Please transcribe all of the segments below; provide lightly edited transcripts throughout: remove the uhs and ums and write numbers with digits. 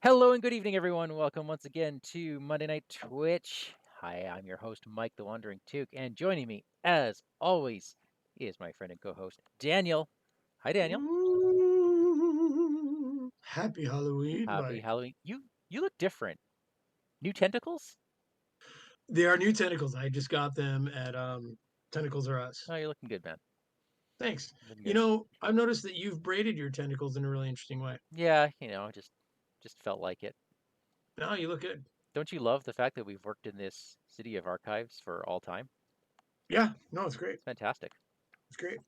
Hello and good evening, everyone. Welcome once again to Monday Night Twitch. Hi, I'm your host, Mike the WanderingTook, and joining me, as always, is my friend and co-host, Daniel. Hi, Daniel. Ooh, happy Halloween, Happy Mike. Halloween. You look different. New tentacles? They are new tentacles. I just got them at Tentacles R Us. Oh, you're looking good, man. Thanks. Looking You good. know, I've noticed that you've braided your tentacles in a really interesting way. Yeah, just felt like it. No, you look good. Don't you love the fact that we've worked in this city of archives for all time? Yeah, no, it's great. It's fantastic. It's great.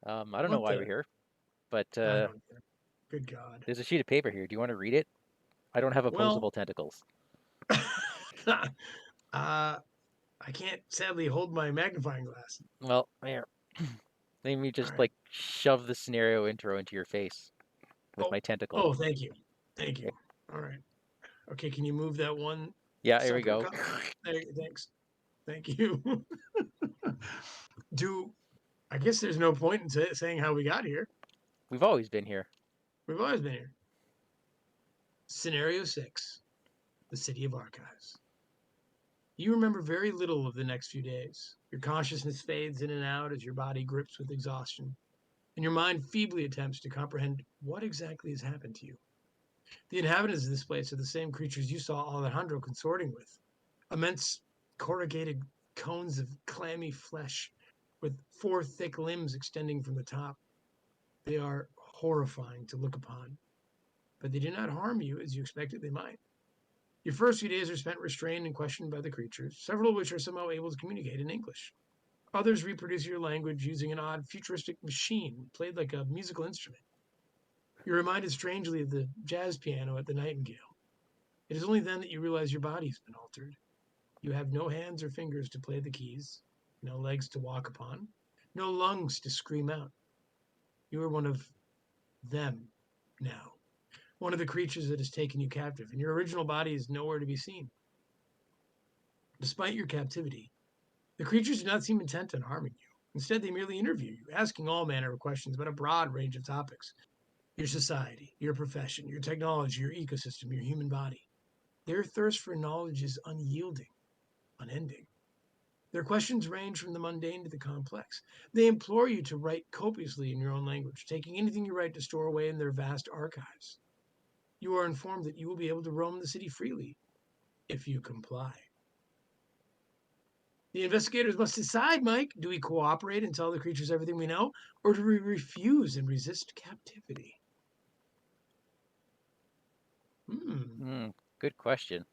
I don't know What why we're the? here, but I don't care. Good God. there's a sheet of paper here. Do you want to read it? I don't have Well, opposable tentacles. I can't sadly hold my magnifying glass. Well, here. Let me All just right. like shove the scenario intro into your face with Oh, my tentacle. oh, thank you. Thank Okay. you. All right. Okay, can you move that one Yeah, here we separate go. cup? There, thanks. Thank you. Do I guess there's no point in saying how we got here. We've always been here. We've always been here. Scenario 6, the City of Archives. You remember very little of the next few days. Your consciousness fades in and out as your body grips with exhaustion, and your mind feebly attempts to comprehend what exactly has happened to you. The inhabitants of this place are the same creatures you saw Alejandro consorting with, immense corrugated cones of clammy flesh with four thick limbs extending from the top. They are horrifying to look upon, but they do not harm you as you expected they might. Your first few days are spent restrained and questioned by the creatures, several of which are somehow able to communicate in English. Others reproduce your language using an odd futuristic machine played like a musical instrument. You're reminded strangely of the jazz piano at the Nightingale. It is only then that you realize your body has been altered. You have no hands or fingers to play the keys, no legs to walk upon, no lungs to scream out. You are one of them now, one of the creatures that has taken you captive, and your original body is nowhere to be seen. Despite your captivity, the creatures do not seem intent on harming you. Instead, they merely interview you, asking all manner of questions about a broad range of topics: your society, your profession, your technology, your ecosystem, your human body. Their thirst for knowledge is unyielding, unending. Their questions range from the mundane to the complex. They implore you to write copiously in your own language, taking anything you write to store away in their vast archives. You are informed that you will be able to roam the city freely if you comply. The investigators must decide, Mike. Do we cooperate and tell the creatures everything we know, or do we refuse and resist captivity? Hmm. Good question.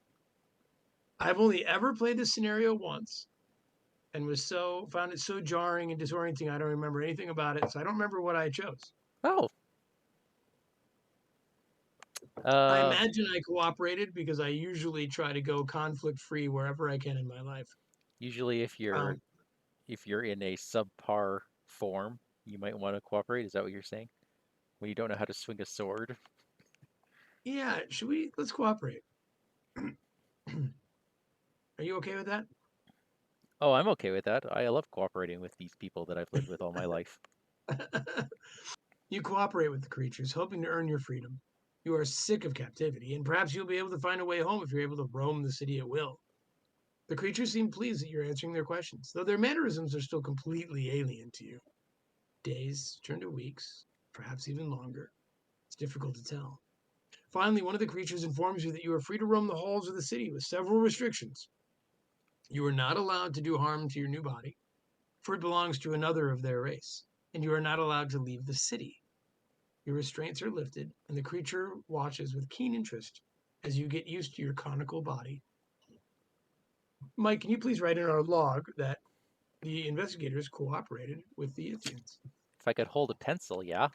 I've only ever played this scenario once and was so found it so jarring and disorienting I don't remember anything about it, so I don't remember what I chose. Oh, I uh, imagine I cooperated because I usually try to go conflict free wherever I can in my life. usually Um, if you're in a subpar form, you might want to cooperate. Is that what you're saying? When you don't know how to swing a sword? yeah, should we? Let's cooperate. Are you okay with that? Oh, I'm okay with that. I love cooperating with these people that I've lived with all my life. You cooperate with the creatures, hoping to earn your freedom. You are sick of captivity, and perhaps you'll be able to find a way home if you're able to roam the city at will. The creatures seem pleased that you're answering their questions, though their mannerisms are still completely alien to you. Days turn to weeks, perhaps even longer. It's difficult to tell. Finally, one of the creatures informs you that you are free to roam the halls of the city with several restrictions. You are not allowed to do harm to your new body, for it belongs to another of their race, and you are not allowed to leave the city. Your restraints are lifted, and the creature watches with keen interest as you get used to your conical body. Mike, can you please write in our log that the investigators cooperated with the Yithians? If I could hold a pencil, yeah.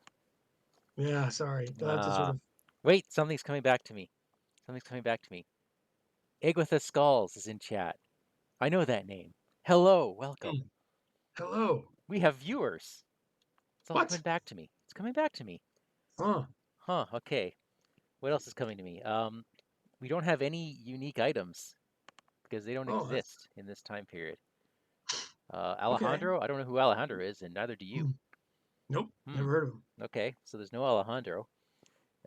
Yeah, sorry. They'll have to sort Uh, of. Wait, something's coming back to me. Something's coming back to me. Igwitha Skulls is in chat. I know that name. Hello, welcome. Hello. We have viewers. It's all coming What? back to me. It's coming back to me. Huh. Huh, okay. What else is coming to me? We don't have any unique items because they don't Oh, that's exist in this time period. okay. Alejandro, I don't know who Alejandro is, and neither do you. Nope. Hmm. Never heard of him. Okay, so there's no Alejandro.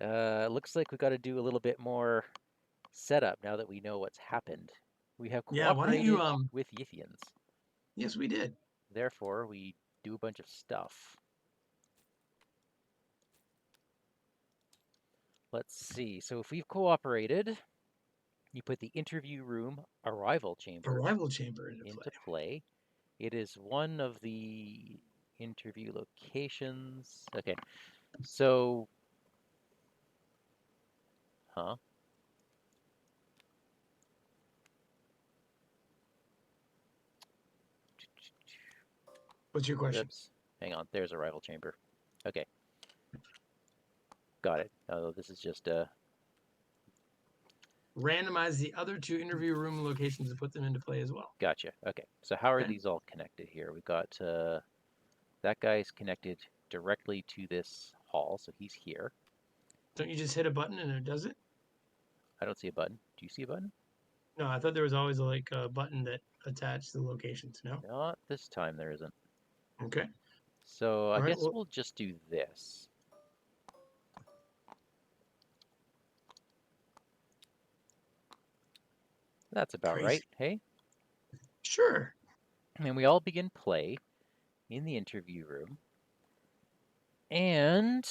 Looks like we got to do a little bit more setup now that we know what's happened. We have Yeah, why don't you cooperated with Yithians. yes, we did. Therefore, we do a bunch of stuff. Let's see. So if we've cooperated, you put the interview room arrival chamber Arrival chamber into play. into play. It is one of the interview locations. Okay. So, huh? What's your question? Oops. Hang on. There's arrival chamber. Okay. Got it. Oh, this is just Randomize the other two interview room locations and put them into play as well. gotcha. Okay. So how are Okay. these all connected here? We got that guy's connected directly to this hall, so he's here. Don't you just hit a button and it does it? I don't see a button. Do you see a button? No, I thought there was always like a button that attached the locations. No. Not this time. There isn't. Okay. So I All right. guess Well, we'll just do this. That's about right. crazy. Hey, Sure. and we all begin play in the interview room. And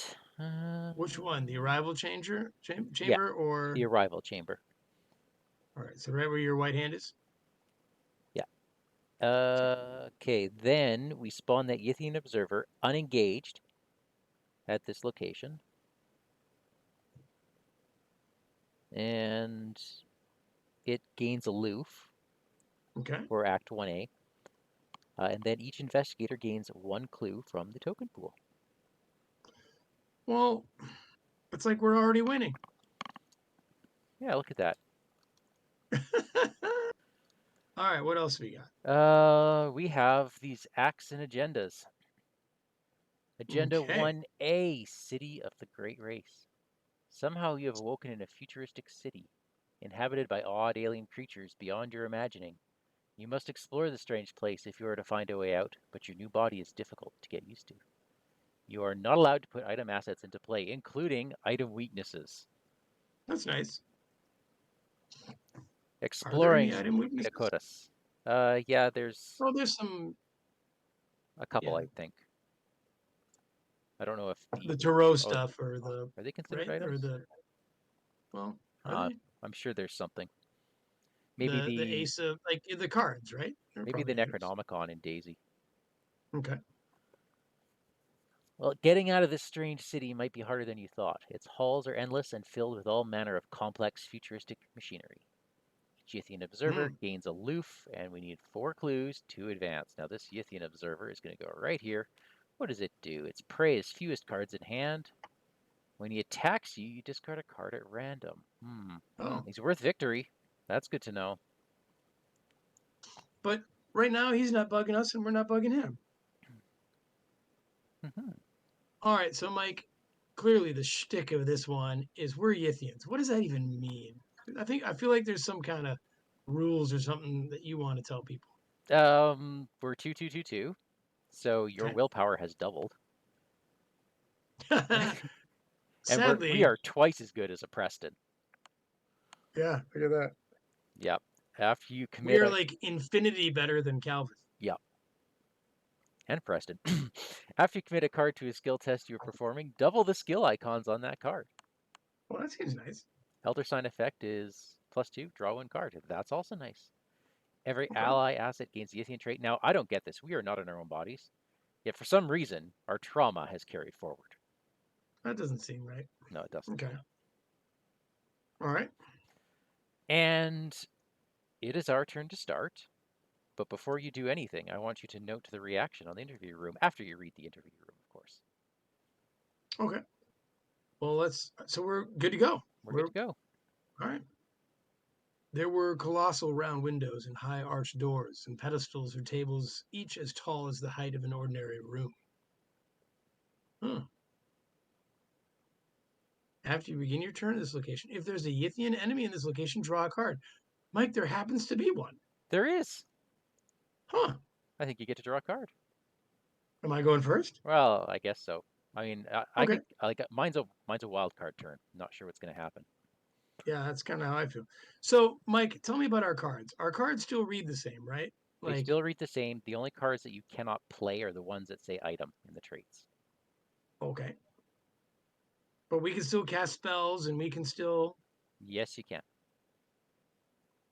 Which one? The arrival yeah, chamber or? the arrival chamber. All right. So right where your white hand is. Yeah. Okay, then we spawn that Yithian observer unengaged at this location. And it gains aloof Okay. for Act 1A. And then each investigator gains one clue from the token pool. Well, it's like we're already winning. Yeah, look at that. All right. What else we got? We have these acts and agendas. Agenda Okay. 1A, City of the Great Race. Somehow you have awoken in a futuristic city, inhabited by odd alien creatures beyond your imagining. You must explore the strange place if you are to find a way out, but your new body is difficult to get used to. You are not allowed to put item assets into play, including item weaknesses. That's nice. Are there any Exploring item weaknesses? Dakotas. Yeah, there's Oh, there's some. a couple, Yeah. I think. I don't know if The the. Tarot Oh, stuff or the are they considered right or items? the well, are Uh, they? I'm sure there's something. Maybe The the ace of like the cards, right? They're maybe the probably items. Necronomicon in Daisy. Okay. Well, getting out of this strange city might be harder than you thought. Its halls are endless and filled with all manner of complex futuristic machinery. Each Yithian observer Hmm. gains aloof, and we need 4 clues to advance. Now, this Yithian observer is going to go right here. What does it do? Its prey is fewest cards in hand. When he attacks you, you discard a card at random. Oh, He's worth victory. That's good to know. but right now he's not bugging us and we're not bugging him. Mhm. All right, so Mike, clearly the shtick of this one is we're Yithians. What does that even mean? I feel like there's some kind of rules or something that you want to tell people. We're 2-2-2-2, so your Okay. willpower has doubled. And we Sadly, are twice as good as a Preston. yeah, look at that. Yep. After you We commit are a like infinity better than Calvin. yep, and Preston. After you commit a card to a skill test you are performing, double the skill icons on that card. Well, that seems nice. Elder Sign effect is +2, draw 1 card. That's also nice. Every Okay. ally asset gains the Yithian trait. Now, I don't get this. We are not in our own bodies. Yet for some reason, our trauma has carried forward. That doesn't seem right. No, it doesn't. Okay. All right. And it is our turn to start. But before you do anything, I want you to note the reaction on the interview room after you read the interview room, of course. Okay. Well, so we're good to go. We're good to go. All right. There were colossal round windows and high arched doors and pedestals or tables, each as tall as the height of an ordinary room. Huh. After you begin your turn at this location, if there's a Yithian enemy in this location, draw a card. Mike, there happens to be one. There is. Huh. I think you get to draw a card. Am I going first? Well, I guess so. I mean, I Okay. could like mine's a wild card turn. Not sure what's gonna happen. Yeah, that's kind of how I feel. So, Mike, tell me about our cards. Our cards still read the same, right? They Like, still read the same. The only cards that you cannot play are the ones that say item in the traits. okay. But we can still cast spells and we can still. Yes, you can.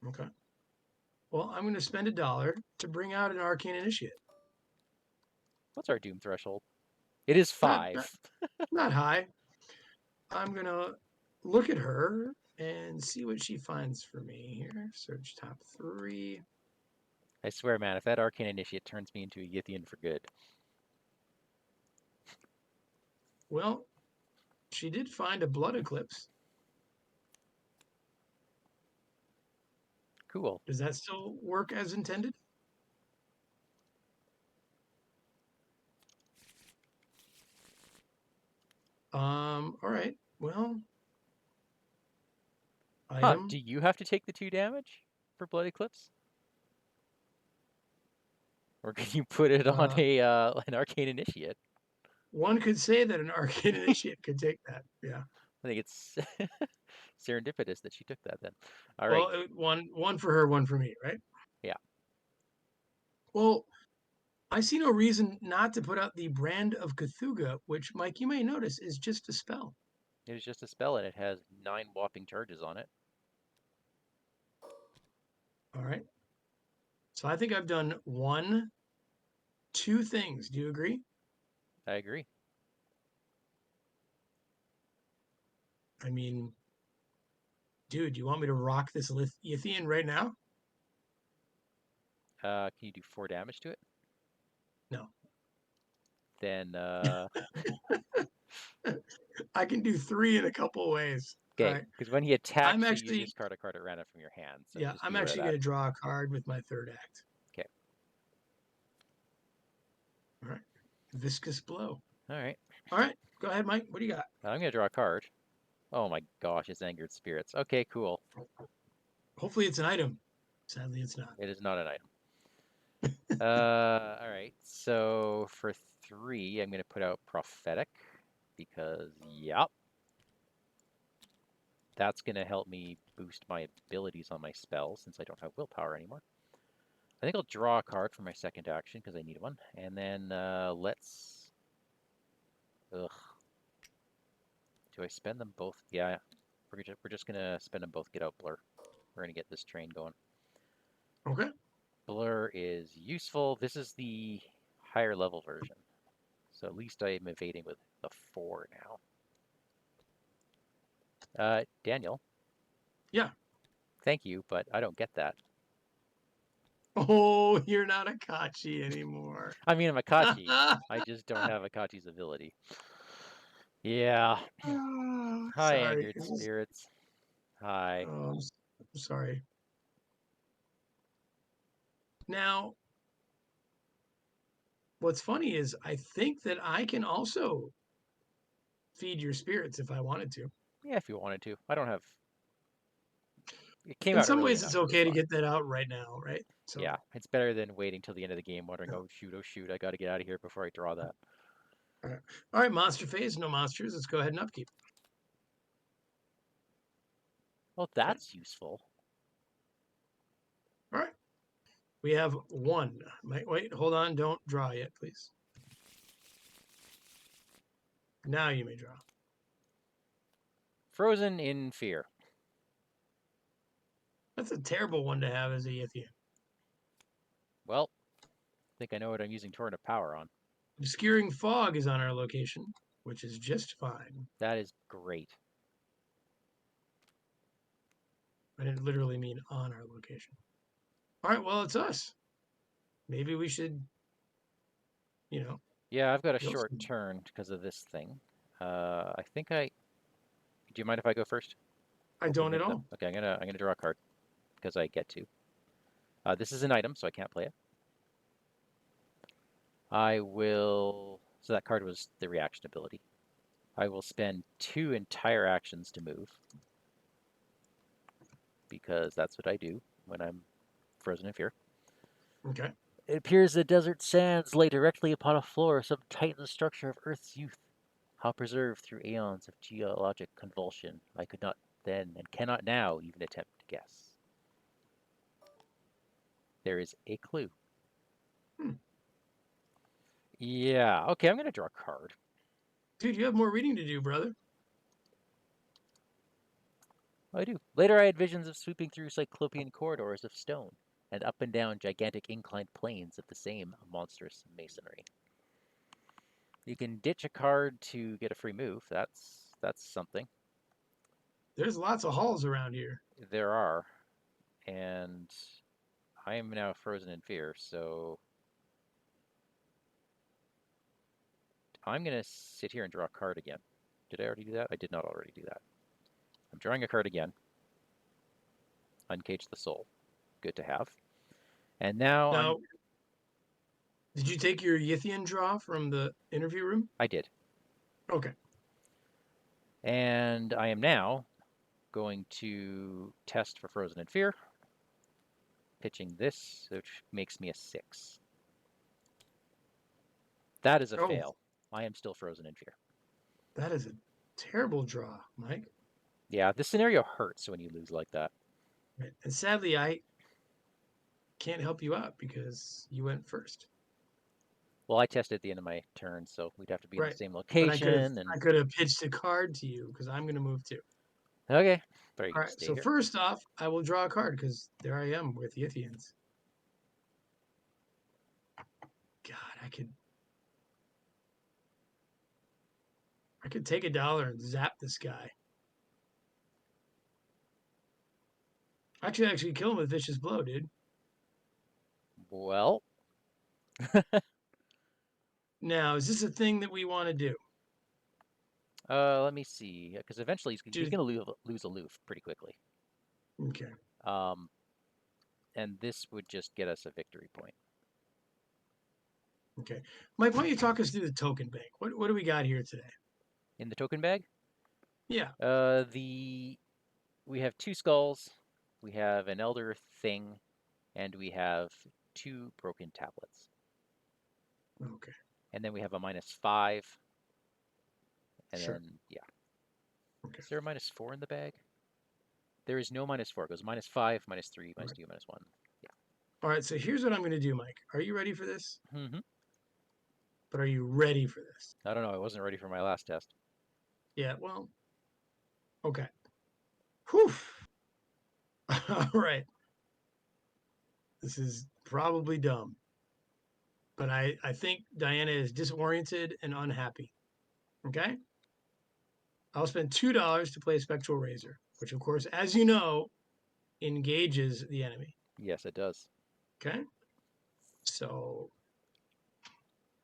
Okay. Well, I'm going to spend $1 to bring out an arcane initiate. What's our doom threshold? It is Not, 5. not, not high. I'm going to look at her and see what she finds for me here. Search top 3. I swear, man, if that arcane initiate turns me into a Yithian for good. Well, she did find a blood eclipse. Cool. Does that still work as intended? All right. Well, Huh, item. do you have to take the 2 damage for Blood Eclipse? Or can you put it on Uh, a an arcane initiate? one could say that an arcane initiate could take that. Yeah. I think it's serendipitous that she took that then. All right. Well, one for her, one for me, right? Yeah. Well, I see no reason not to put out the Brand of Cthulhu, which, Mike, you may notice is just a spell. It is just a spell and it has 9 whopping charges on it. All right. So I think I've done one, two things. Do you agree? I agree. I mean, dude, you want me to rock this Yithian right now? Can you do 4 damage to it? No. Then I can do three in a couple of ways. All okay, right. because when he I'm attacks you, you actually, discard a card at random from your hand. So yeah, just be I'm aware of actually that. going to draw a card with my third act. Okay. All right. Viscous blow. All right. All right. Go ahead, Mike. What do you got? I'm gonna draw a card. Oh my gosh, it's Angered Spirits. Okay, cool. Hopefully it's an item. Sadly, it's not. It is not an item. All right. So for 3, I'm gonna put out Prophetic because, yep, that's gonna help me boost my abilities on my spells since I don't have willpower anymore. I think I'll draw a card for my second action because I need one, and then let's. Ugh. Do I spend them both? Yeah, we're just gonna spend them both. Get out Blur. We're gonna get this train going. Okay. Blur is useful. This is the higher level version. So at least I am evading with a 4 now. Daniel, Yeah. thank you, but I don't get that. Oh, you're not Akachi anymore. I mean, I'm Akachi. I just don't have Akachi's ability. Yeah. Hi, Sorry. Angered Spirits. Hi. Oh, I'm sorry. Now, what's funny is I think that I can also feed your spirits if I wanted to. Yeah, if you wanted to. I don't have. It came In out some early ways, enough. it's It was okay to fine. get that out right now, right? So, Yeah, it's better than waiting till the end of the game wondering, yeah. oh shoot, I got to get out of here before I draw that. All right, monster phase, no monsters. Let's go ahead and upkeep. Well, Okay. that's useful. All right. We have one. Wait, hold on. Don't draw yet, please. Now you may draw. Frozen in Fear. That's a terrible one to have as a Yithian. Well, I think I know what I'm using Torrent of Power on. Obscuring fog is on our location, which is just fine. That is great. I didn't literally mean on our location. All right, well, it's us. Maybe we should, you know, Yeah, I've got a kill short some. turn because of this thing. I think I. Do you mind if I go first? I Open don't at things up. all. Okay, I'm gonna draw a card because I get to. This is an item, so I can't play it. I will. So that card was the reaction ability. I will spend 2 entire actions to move because that's what I do when I'm frozen in fear. Okay. It appears the desert sands lay directly upon a floor of some titan structure of Earth's youth. How preserved through aeons of geologic convulsion, I could not then and cannot now even attempt to guess. There is a clue. Hmm. Yeah, okay, I'm going to draw a card. Dude, you have more reading to do, brother. I do. Later, I had visions of sweeping through cyclopean corridors of stone and up and down gigantic inclined planes of the same monstrous masonry. You can ditch a card to get a free move. That's something. There's lots of halls around here. There are, and I am now frozen in fear, so I'm going to sit here and draw a card again. Did I already do that? I did not already do that. I'm drawing a card again. Uncage the Soul. Good to have. And now Now, did you take your Yithian draw from the interview room? I did. Okay. And I am now going to test for Frozen in Fear, pitching this, which makes me a 6. That is a Oh, fail. I am still Frozen in Fear. that is a terrible draw, Mike. Yeah, this scenario hurts when you lose like that. Right. And sadly, I can't help you out because you went first. Well, I tested at the end of my turn, so we'd have to be in the Right. same But location. I And could have pitched a card to you because I'm going to move too. okay, but are you All going to right. stay So here? first off, I will draw a card because there I am with Yithians. God, I could take $1 and zap this guy. I could actually kill him with vicious blow, dude. Well, Now, is this a thing that we want to do? let me see, because eventually he's Just going to lose aloof pretty quickly. okay. Um, and this would just get us a victory point. Okay. Mike, why don't you talk us through the token bank? What do we got here today? In the token bag, Yeah. we have 2 skulls, we have an elder thing, and we have 2 broken tablets. Okay. And then we have a -5, and Sure. then yeah. Okay. Is there a -4 in the bag? There is no -4. It goes -5, -3, All right. -2, -1. Yeah. All right. So here's what I'm going to do, Mike. Are you ready for this? Mm-hmm. But are you ready for this? I don't know. I wasn't ready for my last test. Yeah. Well, okay. Whew. All right. This is probably dumb, but I think Diana is disoriented and unhappy. Okay. I'll spend $2 to play Spectral Razor, which, of course, as you know, engages the enemy. Yes, it does. Okay. So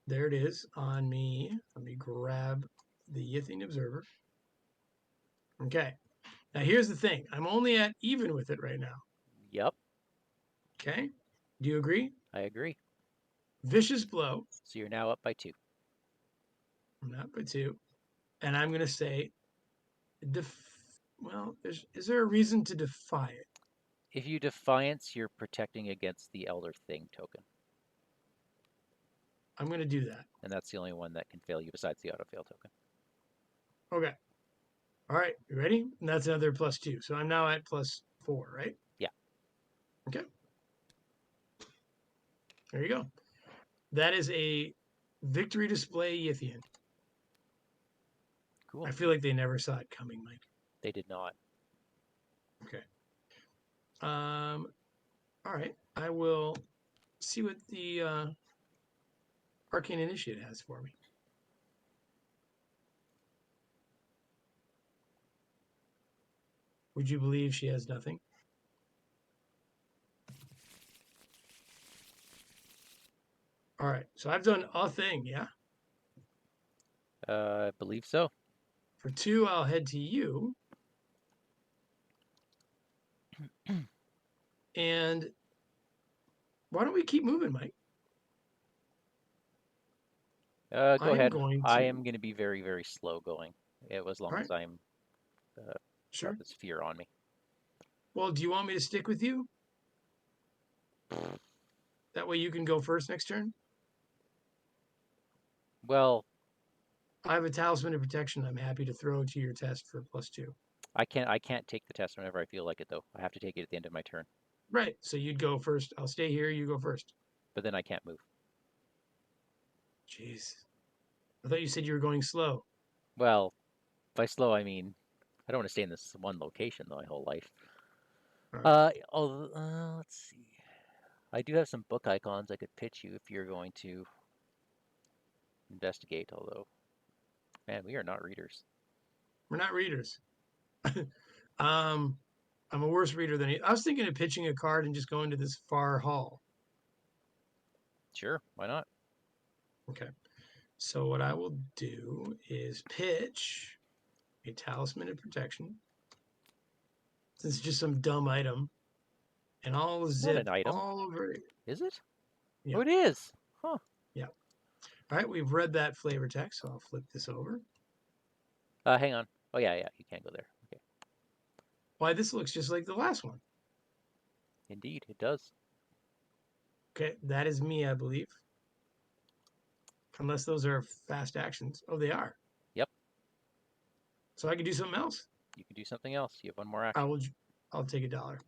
there it is on me. Let me grab the Yithian Observer. Okay. Now here's the thing. I'm only at even with it right now. Yep, Okay. Do you agree? I agree. Vicious blow. So you're now up by 2. I'm not by two. And I'm gonna say well, is there a reason to defy it? If you defiance, you're protecting against the elder thing token, I'm gonna do that. and that's the only one that can fail you besides the autofail token. Okay. All right. You ready? And that's another +2. So I'm now at +4, right? Yeah. Okay. There you go. That is a victory display Yithian. Cool. I feel like they never saw it coming, Mike. They did not. Okay. All right. I will see what the Arcane Initiate has for me. Would you believe she has nothing? All right. So I've done a thing, yeah? I believe so. For 2, I'll head to you. And why don't we keep moving, Mike? Go I'm ahead. going I to. am going to be very, very slow going, as All long right. as I'm got Sure. this fear on me. Well, do you want me to stick with you? That way you can go first next turn? Well, I have a talisman of protection I'm happy to throw to your test for +2. I can't take the test whenever I feel like it though. I have to take it at the end of my turn. Right. So you'd go first. I'll stay here. You go first. But then I can't move. Jeez. I thought you said you were going slow. Well, by slow I mean I don't want to stay in this one location though my whole life. All right. Let's see. I do have some book icons I could pitch you if you're going to investigate, although, man, we are not readers. We're not readers. um, I'm a worse reader than I was thinking of pitching a card and just going to this far hall. Sure, why not? Okay. So what I will do is pitch a talisman of protection. Since it's just some dumb item, and I'll It's not zip an item, all over it. is it? Yeah. Oh, it is. Huh. Yeah. All right. We've read that flavor text, so I'll flip this over. Hang on. Oh, yeah, yeah, you can't go there. Okay. Why, this looks just like the last one. Indeed, it does. Okay. That is me, I believe. Unless those are fast actions. Oh, they are. Yep, So I can do something else. you can do something else. You have one more I action. will. I'll take $1.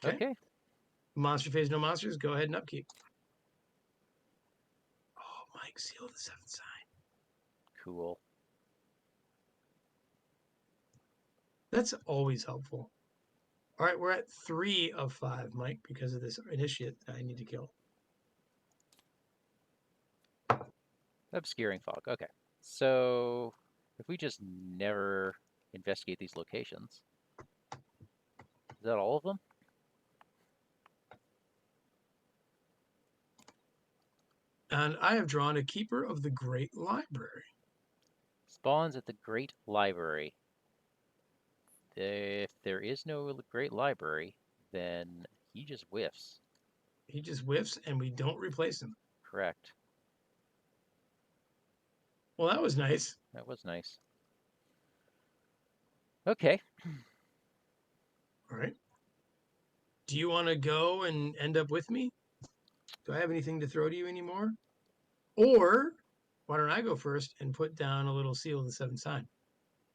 Okay. Okay. Monster phase, no monsters. Go ahead and upkeep. Oh, Mike, seal the seventh sign. Cool. That's always helpful. All right, we're at 3 of 5, Mike, because of this initiate I need to kill. Obscuring fog. Okay. So, if we just never investigate these locations, is that all of them? And I have drawn a keeper of the Great Library. Spawns at the Great Library. If there is no Great Library, then he just whiffs. He just whiffs, and we don't replace him. Correct. Well, that was nice. That was nice. Okay. All right. Do you want to go and end up with me? Do I have anything to throw to you anymore? Or why don't I go first and put down a little seal of the seventh sign?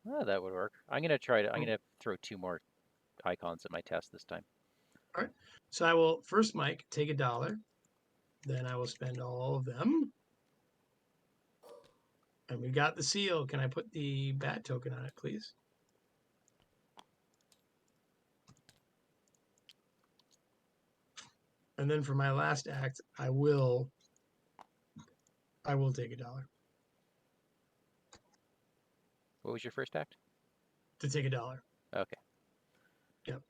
Oh, that would work. I'm gonna try to. I'm Oh, gonna throw 2 more icons at my test this time. all right. So I will first, Mike, take $1. Then I will spend all of them. And we got the seal. Can I put the bat token on it, please? And then for my last act, I will take $1 What was your first act? to take $1. Okay. Yep.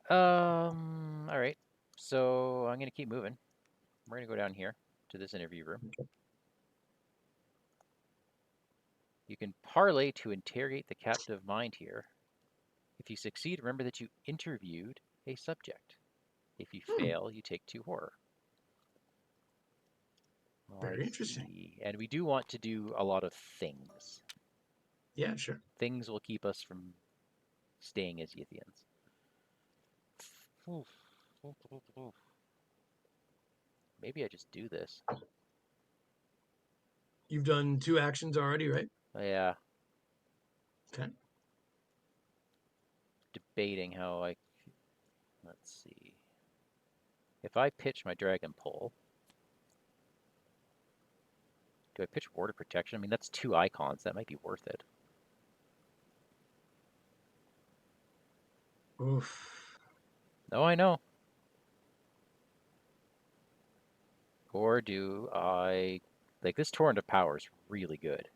All right. So I'm gonna keep moving. We're gonna go down here to this interview room. Okay. You can parlay to interrogate the captive mind here. If you succeed, remember that you interviewed a subject. If you fail, you take 2 horror. Oh, I Very interesting. see. And we do want to do a lot of things. Yeah, sure. Things will keep us from staying as Yithians. Maybe I just do this. You've done 2 actions already, right? Oh, yeah, Okay. debating how I. Let's see. If I pitch my Dragon Pole, do I pitch Ward of Protection? I mean, that's 2 icons. That might be worth it. Oof. No, I know. Or do I. Like, this Torrent of Power is really good.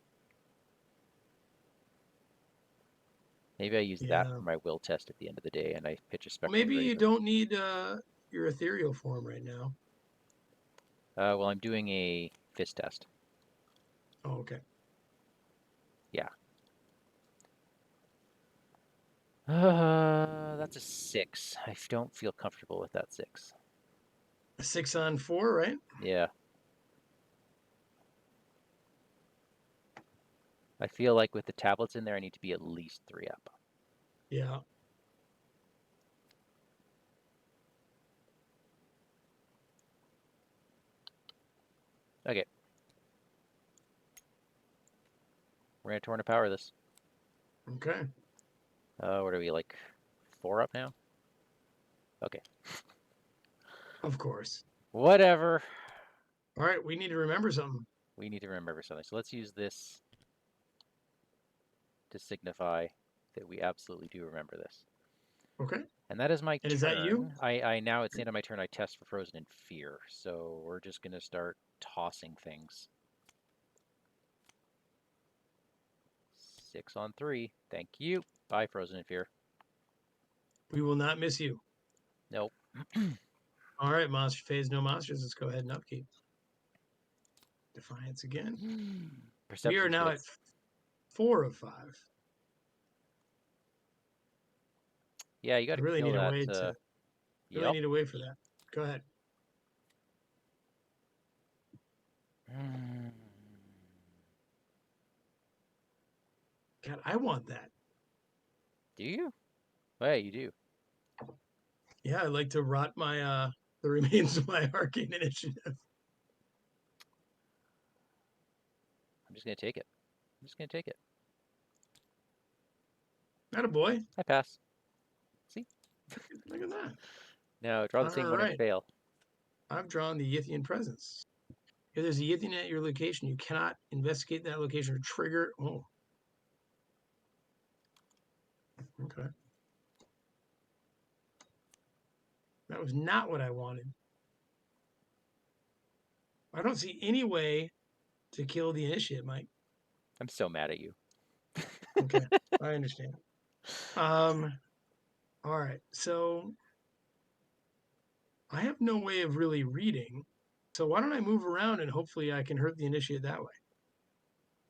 Maybe I use that Yeah. for my will test at the end of the day, and I pitch a Well, Spectral maybe you Raven. don't need your ethereal form right now. Well, I'm doing a fist test. Oh, okay. Yeah. That's a 6. I don't feel comfortable with that 6. A 6 on 4, right? Yeah. I feel like with the tablets in there, I need to be at least 3 up. Yeah. Okay. We're gonna turn to power this. Okay. What are we, like 4 up now? Okay. Of course. Whatever. All right, we need to remember something. We need to remember something. So let's use this to signify that we absolutely do remember this. Okay. And that is my And is that you? turn. I now at the end of my turn I test for Frozen in Fear. So we're just gonna start tossing things. 6 on 3. Thank you. Bye, Frozen in Fear. We will not miss you. Nope. All right, monster phase, no monsters. Let's go ahead and upkeep. Defiance again. We are Perception now at hits. 4 of 5. Yeah, you I gotta really kill need a that. way to really Yep. need a way for that. Go ahead. God, I want that. Do you? Oh, yeah, you do. Yeah, I'd like to rot my the remains of my arcane initiative. I'm just gonna take it. I'm just gonna take it. Not a boy. I pass. See? Look at that. Now draw the All same one and right. fail. I've drawn the Yithian presence. If there's a Yithian at your location, you cannot investigate that location or trigger. Oh. Okay. That was not what I wanted. I don't see any way to kill the initiate, Mike. I'm so mad at you. Okay. I understand. All right. So I have no way of really reading. So why don't I move around and hopefully I can hurt the initiate that way?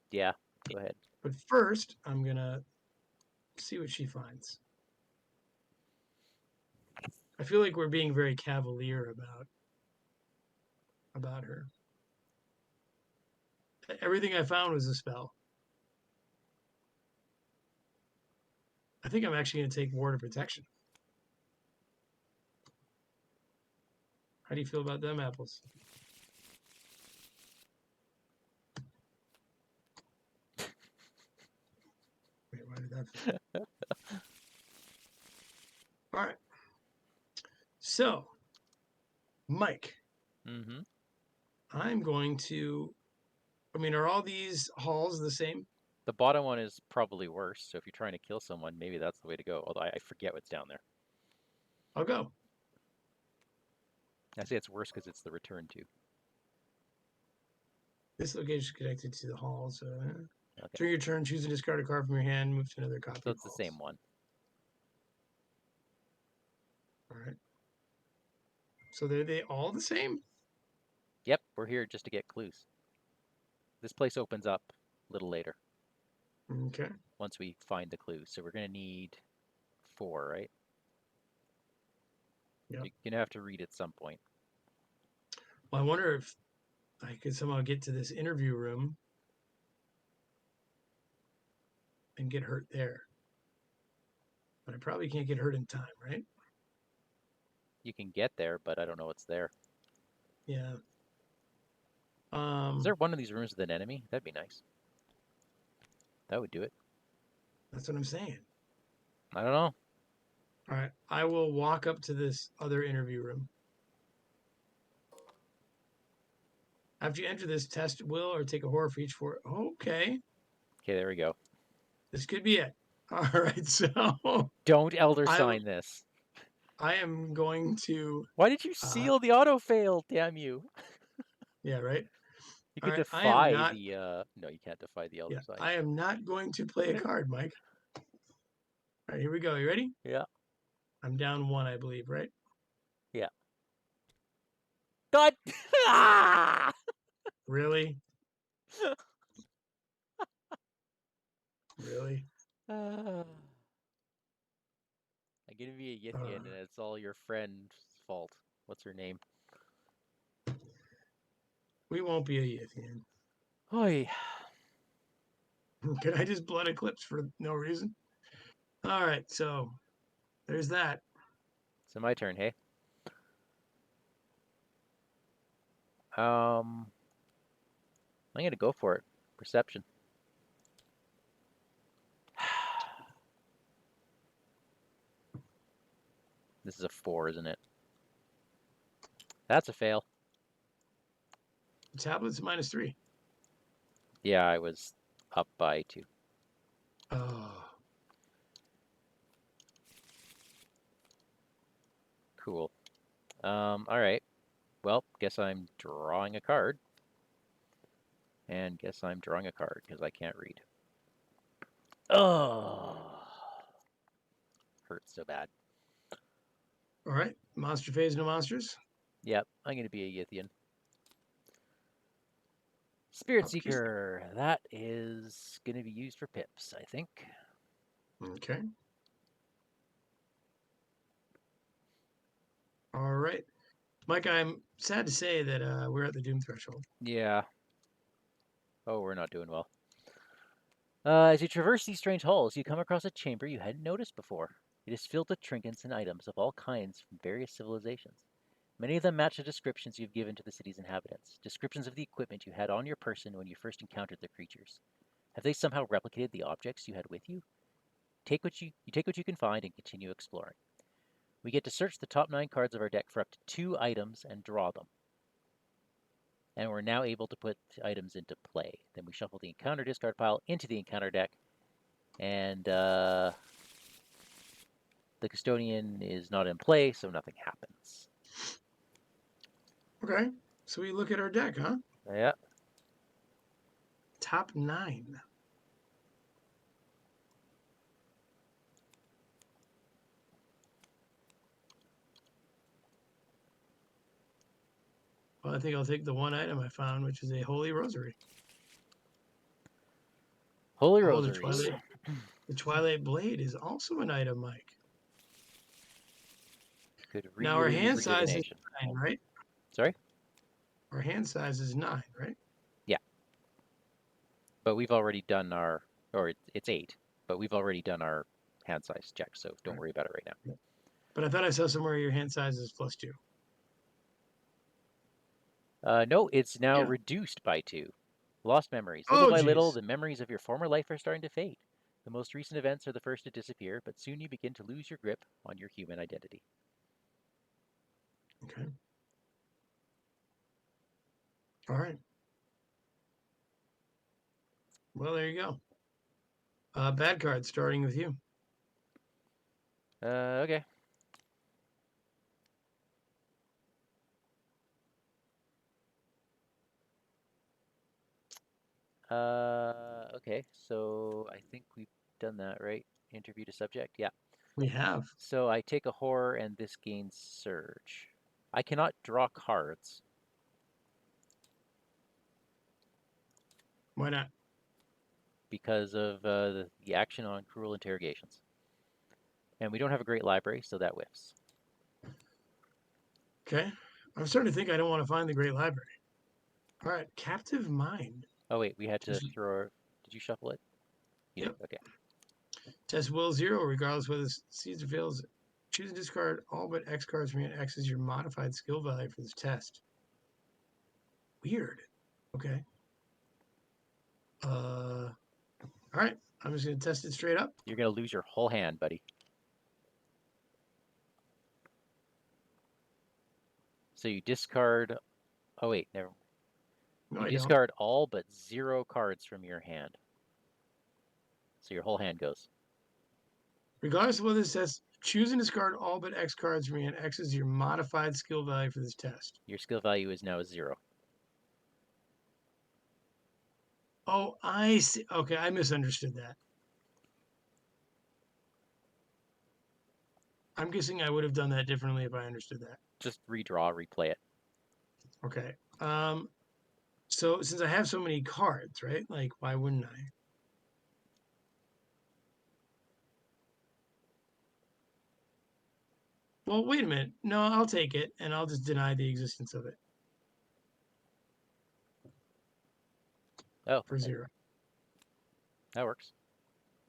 Yeah, go ahead. But first, I'm gonna see what she finds. I feel like we're being very cavalier about her. Everything I found was a spell. I think I'm actually gonna take Ward of Protection. How do you feel about them apples? Wait, why did that fail? All right. So, Mike, Mm-hmm. I'm going to. I mean, are all these halls the same? The bottom one is probably worse, so if you're trying to kill someone, maybe that's the way to go. Although I forget what's down there. I'll go. I say it's worse because it's the return to. This location is connected to the hall. So, Okay, during your turn, choose and discard a card from your hand. Move to another copy so of it's the halls. same one. All right. So are they all the same? Yep, we're here just to get clues. This place opens up a little later Okay. once we find the clues. So we're gonna need 4, right? Yep. You're gonna have to read at some point. Well, I wonder if I could somehow get to this interview room and get hurt there. But I probably can't get hurt in time, right? You can get there, but I don't know what's there. Yeah. Is there one of these rooms with an enemy? That'd be nice. That would do it. That's what I'm saying. I don't know. All right. I will walk up to this other interview room. After you enter this, test will or take a horror for each four. Okay. Okay, there we go. This could be it. All right. So Don't elder I sign this. I am going to Why did you uh seal the auto fail? Damn you! yeah, right. You All could right. I am defy not the. No, you can't defy the elder yeah, sign. I am not going to play a card, Mike. All right, here we go. You ready? Yeah. I'm down 1, I believe, right? Yeah. God. Ah! Really? Really? I'm gonna be a Yithian, Uh, and it's all your friend's fault. What's her name? we won't be a Yithian. Oi. Can I just blood eclipse for no reason? All right, so there's that. So my turn. Hey. I'm gonna go for it. Perception. This is a 4, isn't it? That's a fail. The tablet's -3. Yeah, I was up by 2. Oh. Cool. All right. Well, guess I'm drawing a card. And guess I'm drawing a card because I can't read. Oh, hurts so bad. All right. Monster phase, no monsters. Yep, I'm going to be a Yithian. Spirit Seeker. That is going to be used for pips, I think. Okay. All right. Mike, I'm sad to say that we're at the doom threshold. Yeah. Oh, we're not doing well. As you traverse these strange halls, you come across a chamber you hadn't noticed before. It is filled with trinkets and items of all kinds from various civilizations. Many of them match the descriptions you've given to the city's inhabitants, descriptions of the equipment you had on your person when you first encountered the creatures. Have they somehow replicated the objects you had with you? Take what you can find and continue exploring. We get to search the top 9 cards of our deck for up to 2 items and draw them. And we're now able to put items into play. Then we shuffle the encounter discard pile into the encounter deck, and the custodian is not in play, so nothing happens. Okay. So we look at our deck, huh? Yeah. Top 9. Well, I think I'll take the one item I found, which is a Holy Rosary. Holy Oh, Rosaries. the Twilight Blade is also an item, Mike. Could Now our really use hand size is rejuvenation. 9, right? Sorry? Our hand size is 9, right? Yeah. But we've already done our, or it's 8, but we've already done our hand size check, so don't worry about it right now. But I thought I saw somewhere your hand size is +2. No, it's now Yeah. reduced by 2. Lost memories. Little Oh, by little, geez. the memories of your former life are starting to fade. The most recent events are the first to disappear, but soon you begin to lose your grip on your human identity. Okay. All right. Well, there you go. Bad card, starting with you. Okay. Okay, so I think we've done that, right? Interview to subject? Yeah. We have. So I take a horror and this gains surge. I cannot draw cards Why not? because of the action on cruel interrogations. And we don't have a great library, so that whiffs. Okay. I'm starting to think I don't want to find the Great Library. All right. Captive Mind. Oh, wait, we had to throw. Did you shuffle it? You Yep. did. Okay. Test will 0, regardless whether succeeds or fails. Choose and discard all but X cards from your X as your modified skill value for this test. Weird. Okay. All right. I'm just going to test it straight up. You're going to lose your whole hand, buddy. So you discard. Oh, wait, never. No, You I don't. discard all but 0 cards from your hand. So your whole hand goes. Regardless of whether it says choose and discard all but X cards from your hand. X is your modified skill value for this test. Your skill value is now 0. Oh, I see. Okay, I misunderstood that. I'm guessing I would have done that differently if I understood that. Just redraw, replay it. Okay. So since I have so many cards, right? Like, why wouldn't I? Well, wait a minute. No, I'll take it and I'll just deny the existence of it Oh, for 0. that works.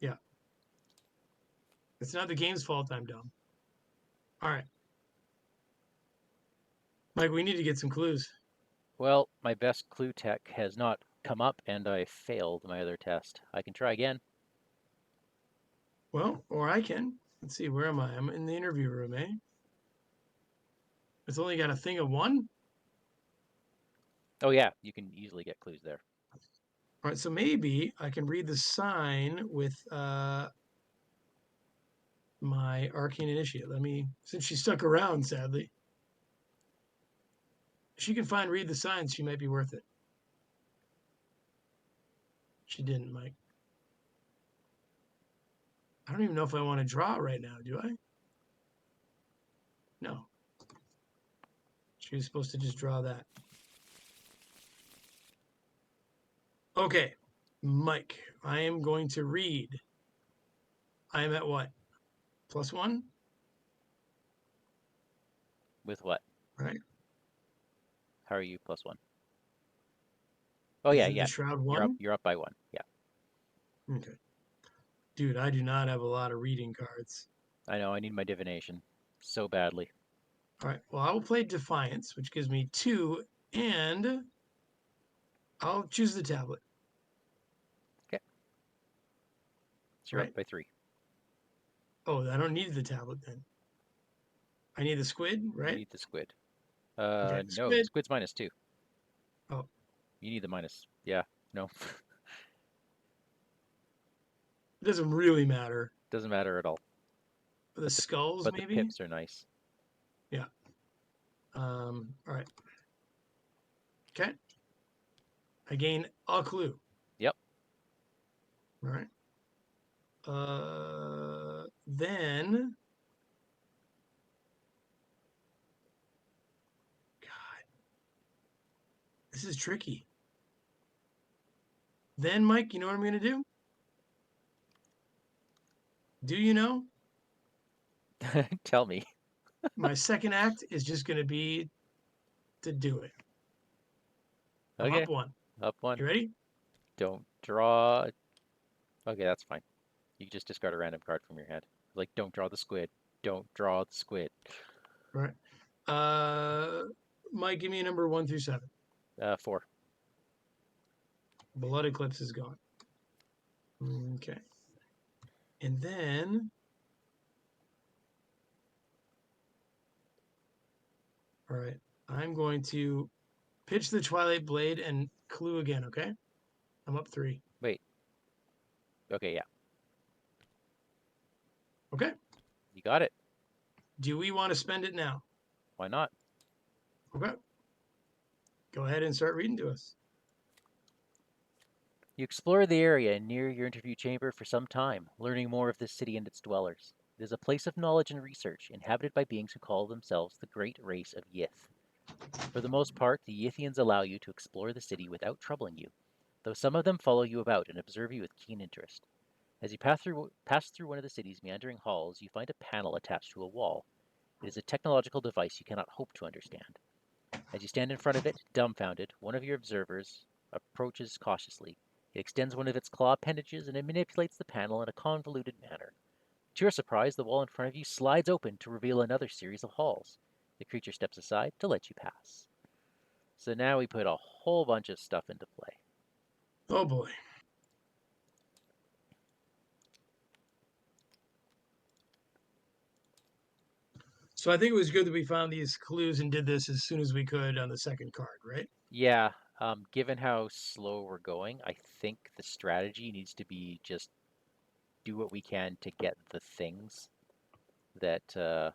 Yeah. It's not the game's fault I'm dumb. All right. Mike, we need to get some clues. Well, my best clue tech has not come up, and I failed my other test. I can try again. Well, or I can. Let's see, where am I? I'm in the interview room, eh? It's only got a thing of 1? Oh yeah, you can easily get clues there. All right, so maybe I can read the sign with my arcane initiate. Let me, since she stuck around, sadly. If she can read the signs, she might be worth it. She didn't, Mike. I don't even know if I want to draw right now, do I? No. She was supposed to just draw that. Okay, Mike, I am going to read. I am at what? +1? With what? Right? How are you +1? Oh yeah, Isn't the yeah. shroud You're up. 1? You're up by 1. Yeah, Okay. Dude, I do not have a lot of reading cards. I know. I need my divination so badly. All right. Well, I will play Defiance, which gives me 2, and I'll choose the tablet. Okay, so you're up Right? by 3. Oh, I don't need the tablet then. I need the squid, You right? need the squid. Okay, No, the squid. squid's -2. Oh, You need the minus. Yeah, no, it doesn't really matter. doesn't matter at all. The But the skulls, but the maybe? pips are nice. Yeah. All right. Okay. I gain a clue. Yep. All right. Then, God, this is tricky. Then, Mike, you know what I'm going to do? Do you know? Tell me. My second act is just going to be to do it. I'm Okay, up 1. up 1. You ready? Don't draw. Okay, that's fine. You just discard a random card from your hand. Like, don't draw the squid. Don't draw the squid. All right. Uh, Mike, give me a number 1 through 7. 4. Blood Eclipse is gone. Okay. And then, all right, I'm going to pitch the Twilight Blade and clue again, okay? I'm up 3. Wait. Okay, yeah. Okay. You got it. Do we want to spend it now? Why not? Okay. Go ahead and start reading to us. You explore the area near your interview chamber for some time, learning more of this city and its dwellers. It is a place of knowledge and research, inhabited by beings who call themselves the great race of Yith. For the most part, the Yithians allow you to explore the city without troubling you, though some of them follow you about and observe you with keen interest. As you pass through one of the city's meandering halls, you find a panel attached to a wall. It is a technological device you cannot hope to understand. As you stand in front of it, dumbfounded, one of your observers approaches cautiously. It extends one of its claw appendages and it manipulates the panel in a convoluted manner. To your surprise, the wall in front of you slides open to reveal another series of halls. The creature steps aside to let you pass. So now we put a whole bunch of stuff into play. Oh boy. So I think it was good that we found these clues and did this as soon as we could on the second card, right? Yeah, given how slow we're going, I think the strategy needs to be just do what we can to get the things that all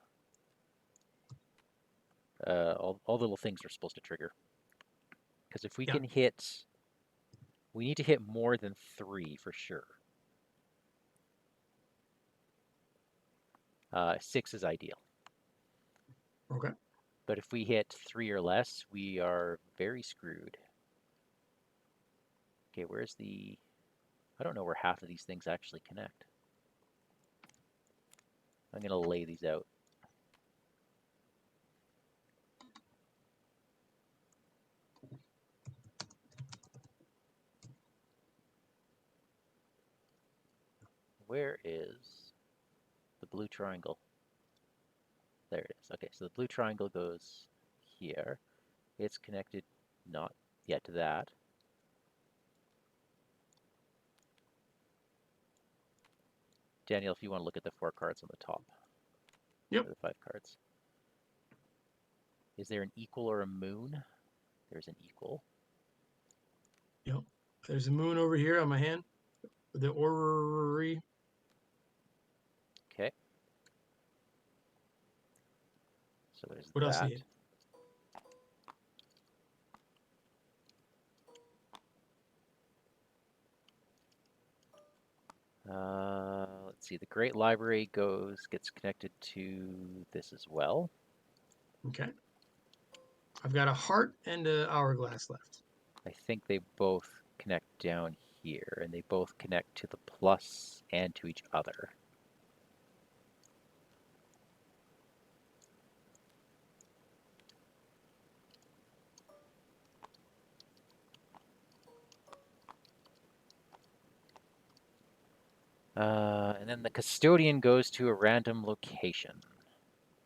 the little things are supposed to trigger. Because if we Yeah. can hit, we need to hit more than 3 for sure. 6 is ideal. Okay. But if we hit 3 or less, we are very screwed. Okay, where's the... I don't know where half of these things actually connect. I'm going to lay these out. Where is the blue triangle? There it is. Okay, so the blue triangle goes here. It's connected not yet to that. Daniel, if you want to look at the 4 cards on the top, Yep. or the 5 cards. Is there an equal or a moon? There's an equal. Yep. There's a moon over here on my hand. The orrery. Okay. So there's What else do you that. need? Let's see. The Great Library gets connected to this as well. Okay. I've got a heart and an hourglass left. I think they both connect down here, and they both connect to the plus and to each other. And then the custodian goes to a random location.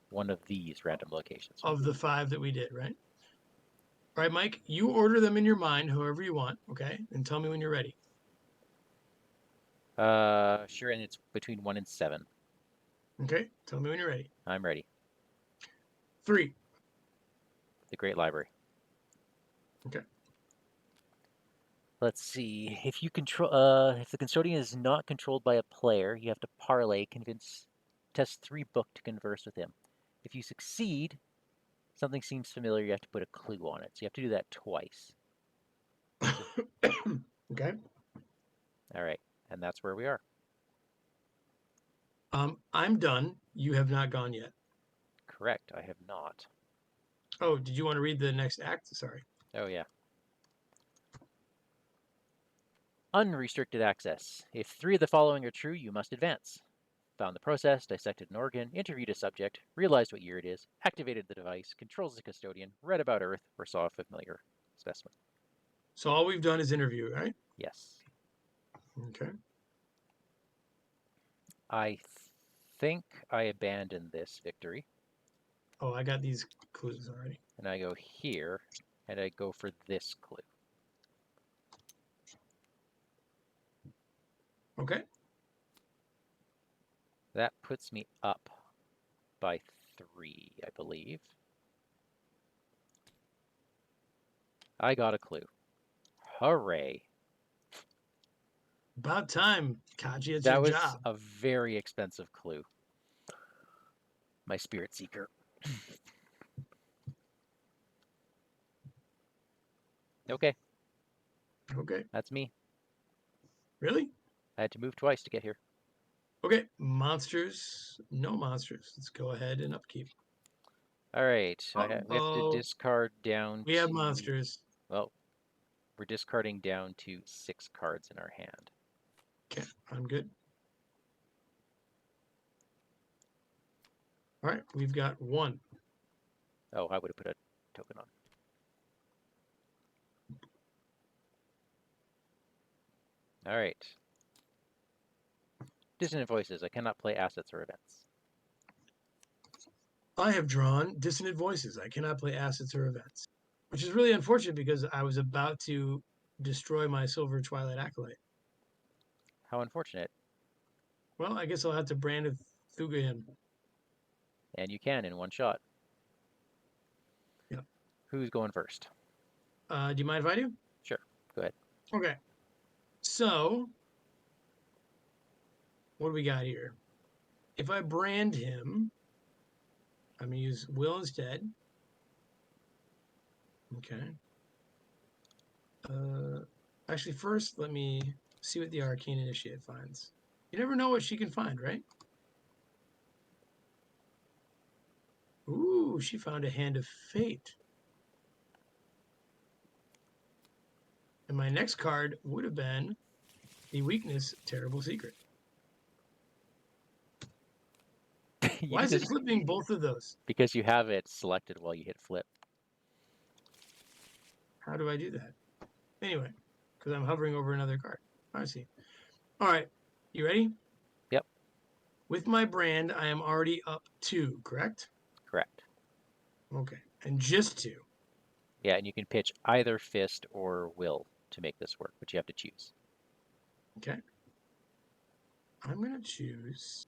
One of these random locations. Of the 5 that we did, right? All right, Mike, you order them in your mind however you want, okay? And tell me when you're ready. Sure, and it's between 1 and 7. Okay? Tell me when you're ready. I'm ready. 3. The Great Library. Okay. Let's see. If the custodian is not controlled by a player, you have to parlay, test 3 book to converse with him. If you succeed, something seems familiar, you have to put a clue on it. So you have to do that twice. Okay. All right, and that's where we are. I'm done. You have not gone yet. Correct, I have not. Oh, did you want to read the next act? Sorry. Oh, yeah. Unrestricted access. If 3 of the following are true, you must advance. Found the process, dissected an organ, interviewed a subject, realized what year it is, activated the device, controls the custodian, read about Earth, or saw a familiar specimen. So all we've done is interview, right? Yes. Okay. I think I abandoned this victory, Oh, I got these clues already. and I go here, and I go for this clue. Okay. That puts me up by 3, I believe. I got a clue. Hooray. About time, Kaji. It's your That was job. a very expensive clue. My spirit seeker. Okay, Okay. that's me. Really? I had to move twice to get here. Okay. Monsters. No monsters. Let's go ahead and upkeep. All right, we have to Oh, discard down we have to, monsters. well, we're discarding down to 6 cards in our hand. Okay. I'm good. All right. We've got 1. Oh, I would have put a token on. All right. Dissonant voices. I cannot play assets or events. I have drawn dissonant voices. I cannot play assets or events, which is really unfortunate because I was about to destroy my Silver Twilight Acolyte. How unfortunate. Well, I guess I'll have to brand Thuga him. And you can in 1 shot. Yep. Who's going first? Do you mind if I do? Sure, go ahead. Okay. So, what do we got here? If I brand him, I'm going to use Will instead. Okay. Actually, first, let me see what the Arcane Initiate finds. You never know what she can find, right? Ooh, she found a Hand of Fate. And my next card would have been the weakness, Terrible Secret. You Why can is it just, flipping both of those? because you have it selected while you hit flip. How do I do that? Anyway, because I'm hovering over another card. I see. All right. You ready? Yep, With my brand, I am already up 2, correct? correct. Okay. And just 2. Yeah, and you can pitch either fist or will to make this work, but you have to choose. Okay. I'm going to choose.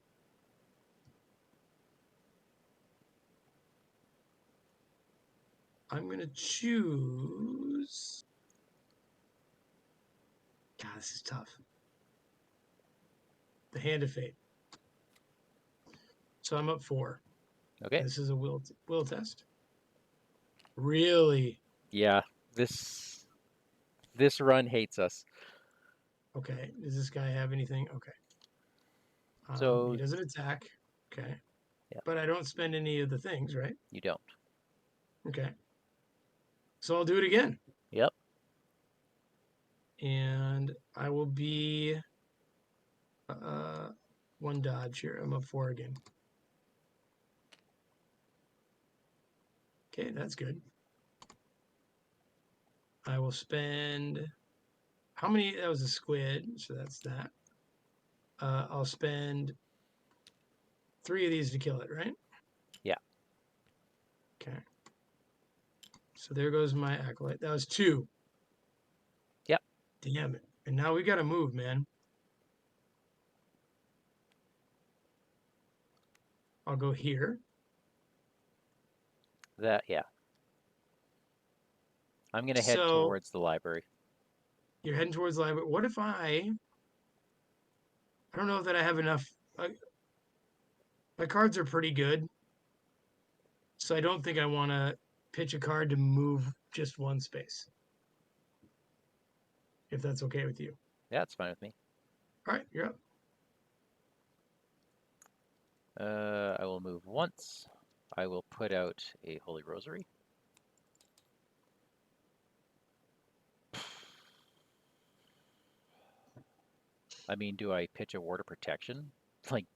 I'm going to choose. God, this is tough. The Hand of Fate. So I'm up 4. Okay. This is a will test. Really? Yeah. This run hates us. Okay. Does this guy have anything? Okay. He So doesn't attack. Okay. yeah, But I don't spend any of the things, right? you don't. Okay. So I'll do it again. Yep. And I will be 1 dodge here. I'm up 4 again. Okay, that's good. I will spend. How many? That was a squid, so that's that. I'll spend 3 of these to kill it, right? Yeah. Okay. So there goes my acolyte. That was 2. Yep. Damn it. And now we got to move, man. I'll go here. Yeah. I'm gonna head So towards the library. you're heading towards the library. What if I don't know that I have enough. My cards are pretty good, so I don't think I want to pitch a card to move just 1 space, if that's okay with you. Yeah, it's fine with me. All right, you're up. I will move once. I will put out a Holy Rosary. I mean, do I pitch a Ward of Protection? Like,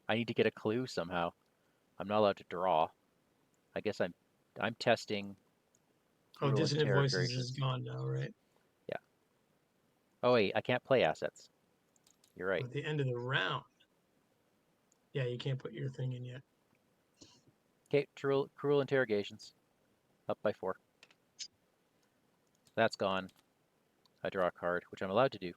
I need to get a clue somehow. I'm not allowed to draw. I guess I'm testing Oh, Cruel Dissonant Voices is Interrogations. gone now, right? Yeah. Oh wait, I can't play assets. You're Oh, right. at the end of the round. Yeah, you can't put your thing in yet. Okay, Cruel Interrogations. Up by 4. That's gone. I draw a card, which I'm allowed to do.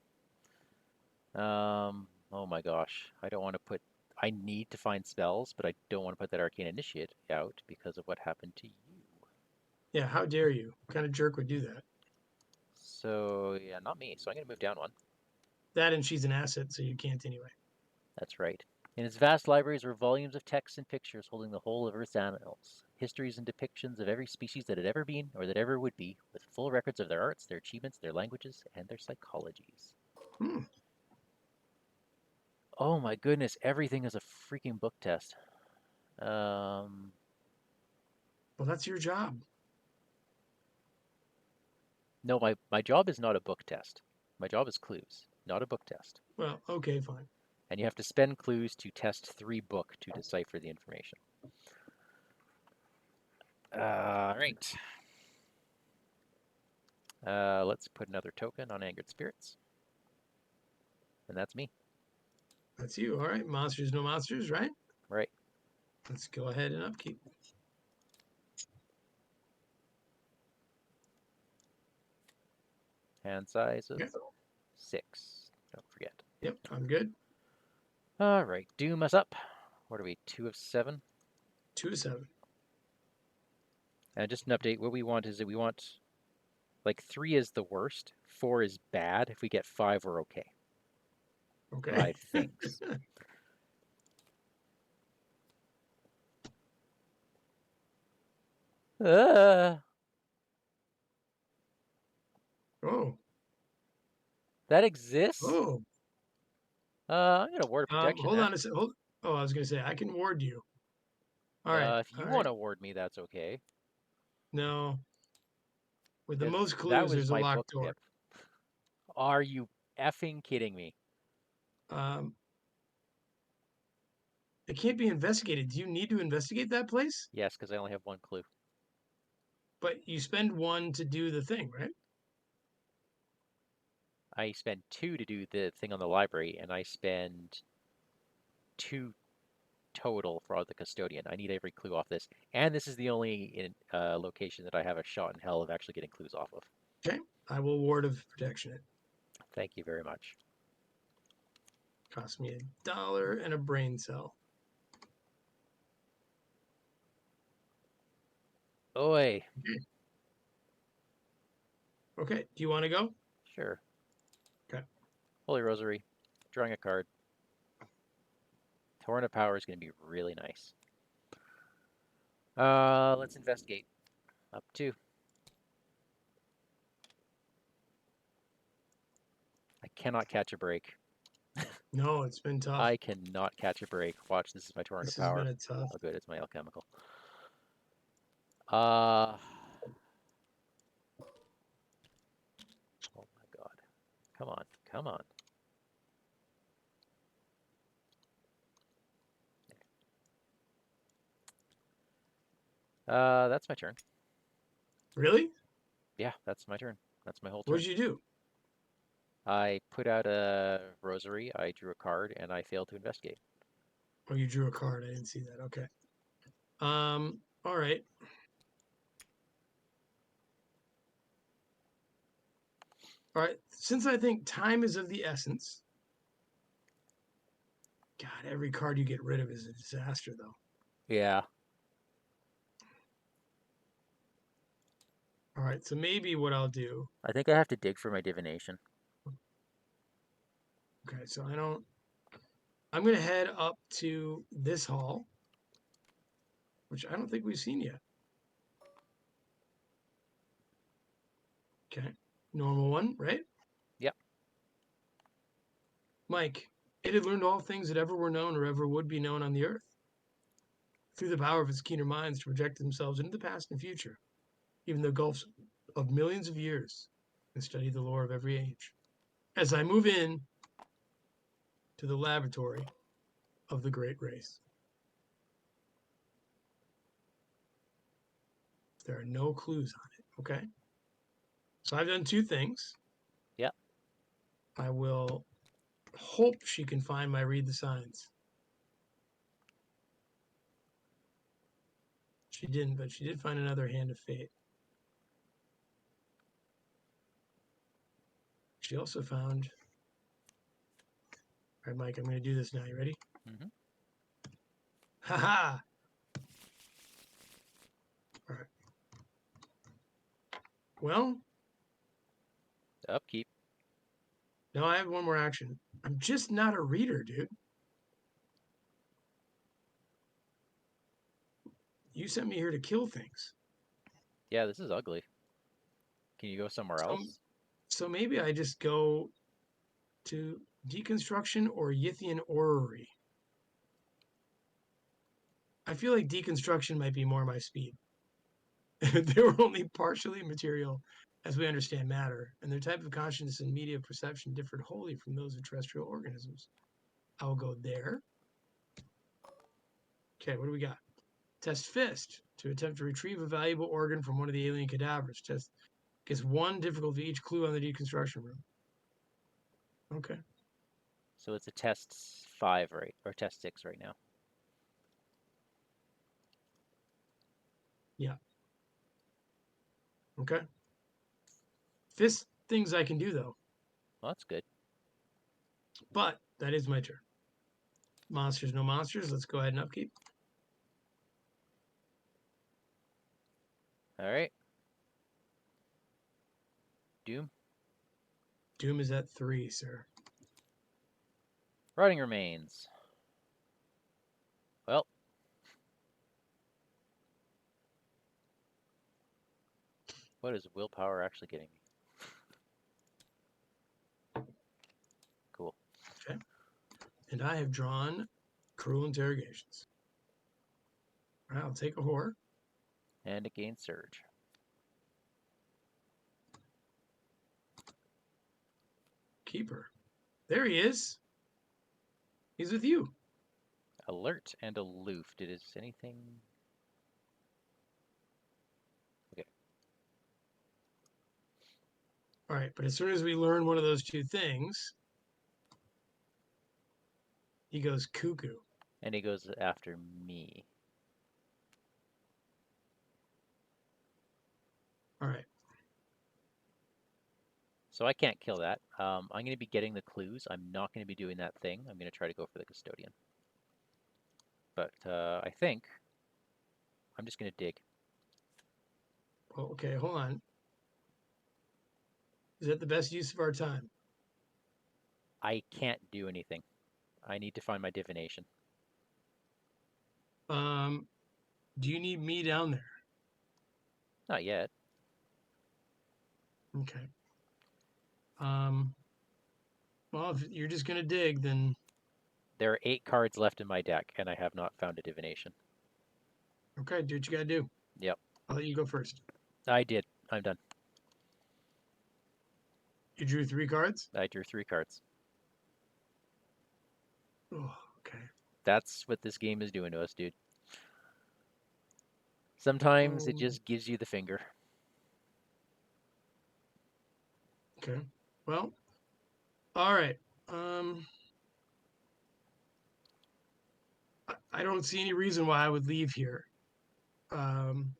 Oh my gosh. I don't want to put. I need to find spells, but I don't want to put that Arcane Initiate out because of what happened to you. Yeah, how dare you? What kind of jerk would do that? So, yeah, not me. So I'm going to move down 1. That and she's an asset, so you can't anyway. That's right. In its vast libraries were volumes of texts and pictures holding the whole of Earth's animals, histories and depictions of every species that had ever been or that ever would be, with full records of their arts, their achievements, their languages, and their psychologies. Hmm. Oh my goodness, everything is a freaking book test. Um, Well, that's your job. no, my job is not a book test. My job is clues, not a book test. Well, okay, fine. And you have to spend clues to test 3 book to decipher the information. Right. Let's put another token on Angered Spirits. And that's me. That's you. All right. Monsters, no monsters, right? Right. Let's go ahead and upkeep. Hand size of Okay. 6. Don't forget. Yep, I'm good. All right. Doom us up. What are we? 2 of 7. 2 to 7. And just an update. What we want is that we want like 3 is the worst. 4 is bad. If we get 5, we're okay. Okay. 5 things. Uh, Oh. that exists? Oh. I'm gonna ward of protection Hold that. on a second. Oh, I was gonna say I can ward you. All right. If All you want right. to ward me, that's okay. No. With the Because most that clues, was there's a my locked book door. tip. Are you effing kidding me? Um, it can't be investigated. Do you need to investigate that place? Yes, because I only have 1 clue. But you spend 1 to do the thing, right? I spend 2 to do the thing on the library, and I spend 2 total for the custodian. I need every clue off this. And this is the only location that I have a shot in hell of actually getting clues off of. Okay. I will ward of protection it. Thank you very much. Cost me $1 and a brain cell. Oi. Okay. Do you want to go? Sure. Okay. Holy Rosary. Drawing a card. Torrent of Power is going to be really nice. Let's investigate. Up 2. I cannot catch a break. No, it's been tough. I cannot catch a break. Watch, this is my Torrent of This has been Power. a tough. Oh, good, it's my alchemical. Uh, oh my god. Come on, come on. That's my turn. Really? Yeah, that's my turn. That's my whole What turn. did you do? I put out a rosary, I drew a card, and I failed to investigate. Oh, you drew a card. I didn't see that. Okay. All right. All right. Since I think time is of the essence, God, every card you get rid of is a disaster, though. Yeah, All right. So maybe what I'll do. I think I have to dig for my divination. Okay. So I don't. I'm going to head up to this hall, which I don't think we've seen yet. Okay. Normal one, right? Yep. Mike, it had learned all things that ever were known or ever would be known on the earth, through the power of its keener minds to project themselves into the past and future, even the gulfs of millions of years, and study the lore of every age. As I move in to the laboratory of the great race, there are no clues on it. Okay. So I've done 2 things. Yep. I will hope she can find my read the signs. She didn't, but she did find another hand of fate. She also found. All right, Mike, I'm going to do this now. You ready? Mm-hmm. Ha ha! All right. Well, Upkeep. no, I have one more action. I'm just not a reader, dude. You sent me here to kill things. Yeah, this is ugly. Can you go somewhere So, else? so maybe I just go to deconstruction or Yithian orrery. I feel like deconstruction might be more my speed. They were only partially material as we understand matter, and their type of consciousness and media perception differed wholly from those of terrestrial organisms. I will go there. Okay, what do we got? Test fist to attempt to retrieve a valuable organ from one of the alien cadavers. Test gets 1 difficult for each clue on the deconstruction room. Okay. So it's a test 5, right? Or test 6 right now. Yeah. Okay. Fist things I can do though, Well, that's good. but that is my turn. Monsters, no monsters. Let's go ahead and upkeep. All right. Doom. Doom is at 3, sir. Rotting Remains. Well, what is willpower actually getting me? Cool. Okay. And I have drawn cruel interrogations. All right, I'll take a horror. And it gains Surge. Keeper. There he is. He's with you. Alert and Aloof. Did it anything? Okay. All right, but as soon as we learn one of those 2 things, he goes cuckoo. And he goes after me. All right. So I can't kill that. I'm going to be getting the clues. I'm not going to be doing that thing. I'm going to try to go for the Custodian. But I think I'm just going to dig. Oh, okay, hold on. Is that the best use of our time? I can't do anything. I need to find my divination. Um, do you need me down there? Not yet. Okay. Um, well, if you're just gonna dig, then There are 8 cards left in my deck, and I have not found a divination. okay, do what you gotta do. Yep, I'll let you go first. I did. I'm done. You drew 3 cards? I drew 3 cards. Oh, okay. That's what this game is doing to us, dude. Sometimes it Um, just gives you the finger. okay. Well, all right. Um, I don't see any reason why I would leave here. Um,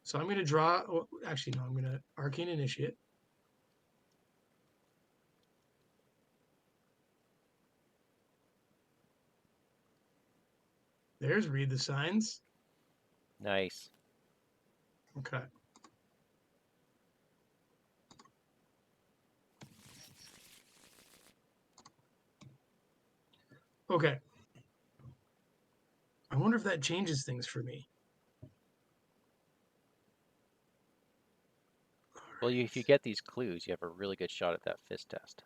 so I'm gonna draw. Oh, actually, no. I'm gonna Arcane Initiate. There's Read the Signs. Nice. Okay. Okay. I wonder if that changes things for me. All Well, if you right. get these clues, you have a really good shot at that fist test.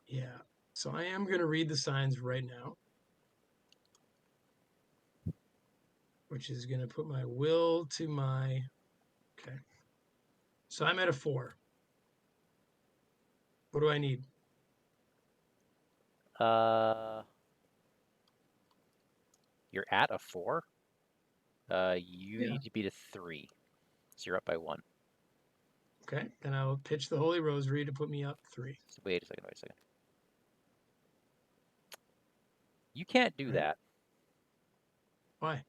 Yeah. So I am gonna read the signs right now, which is gonna put my will to my. Okay. So I'm at a 4. What do I need? Uh, you're at a 4. You Yeah. need to beat a 3. So you're up by 1. Okay. Then I'll pitch the Holy Rosary to put me up 3. So wait a second, wait a second. You can't do All right. that Why?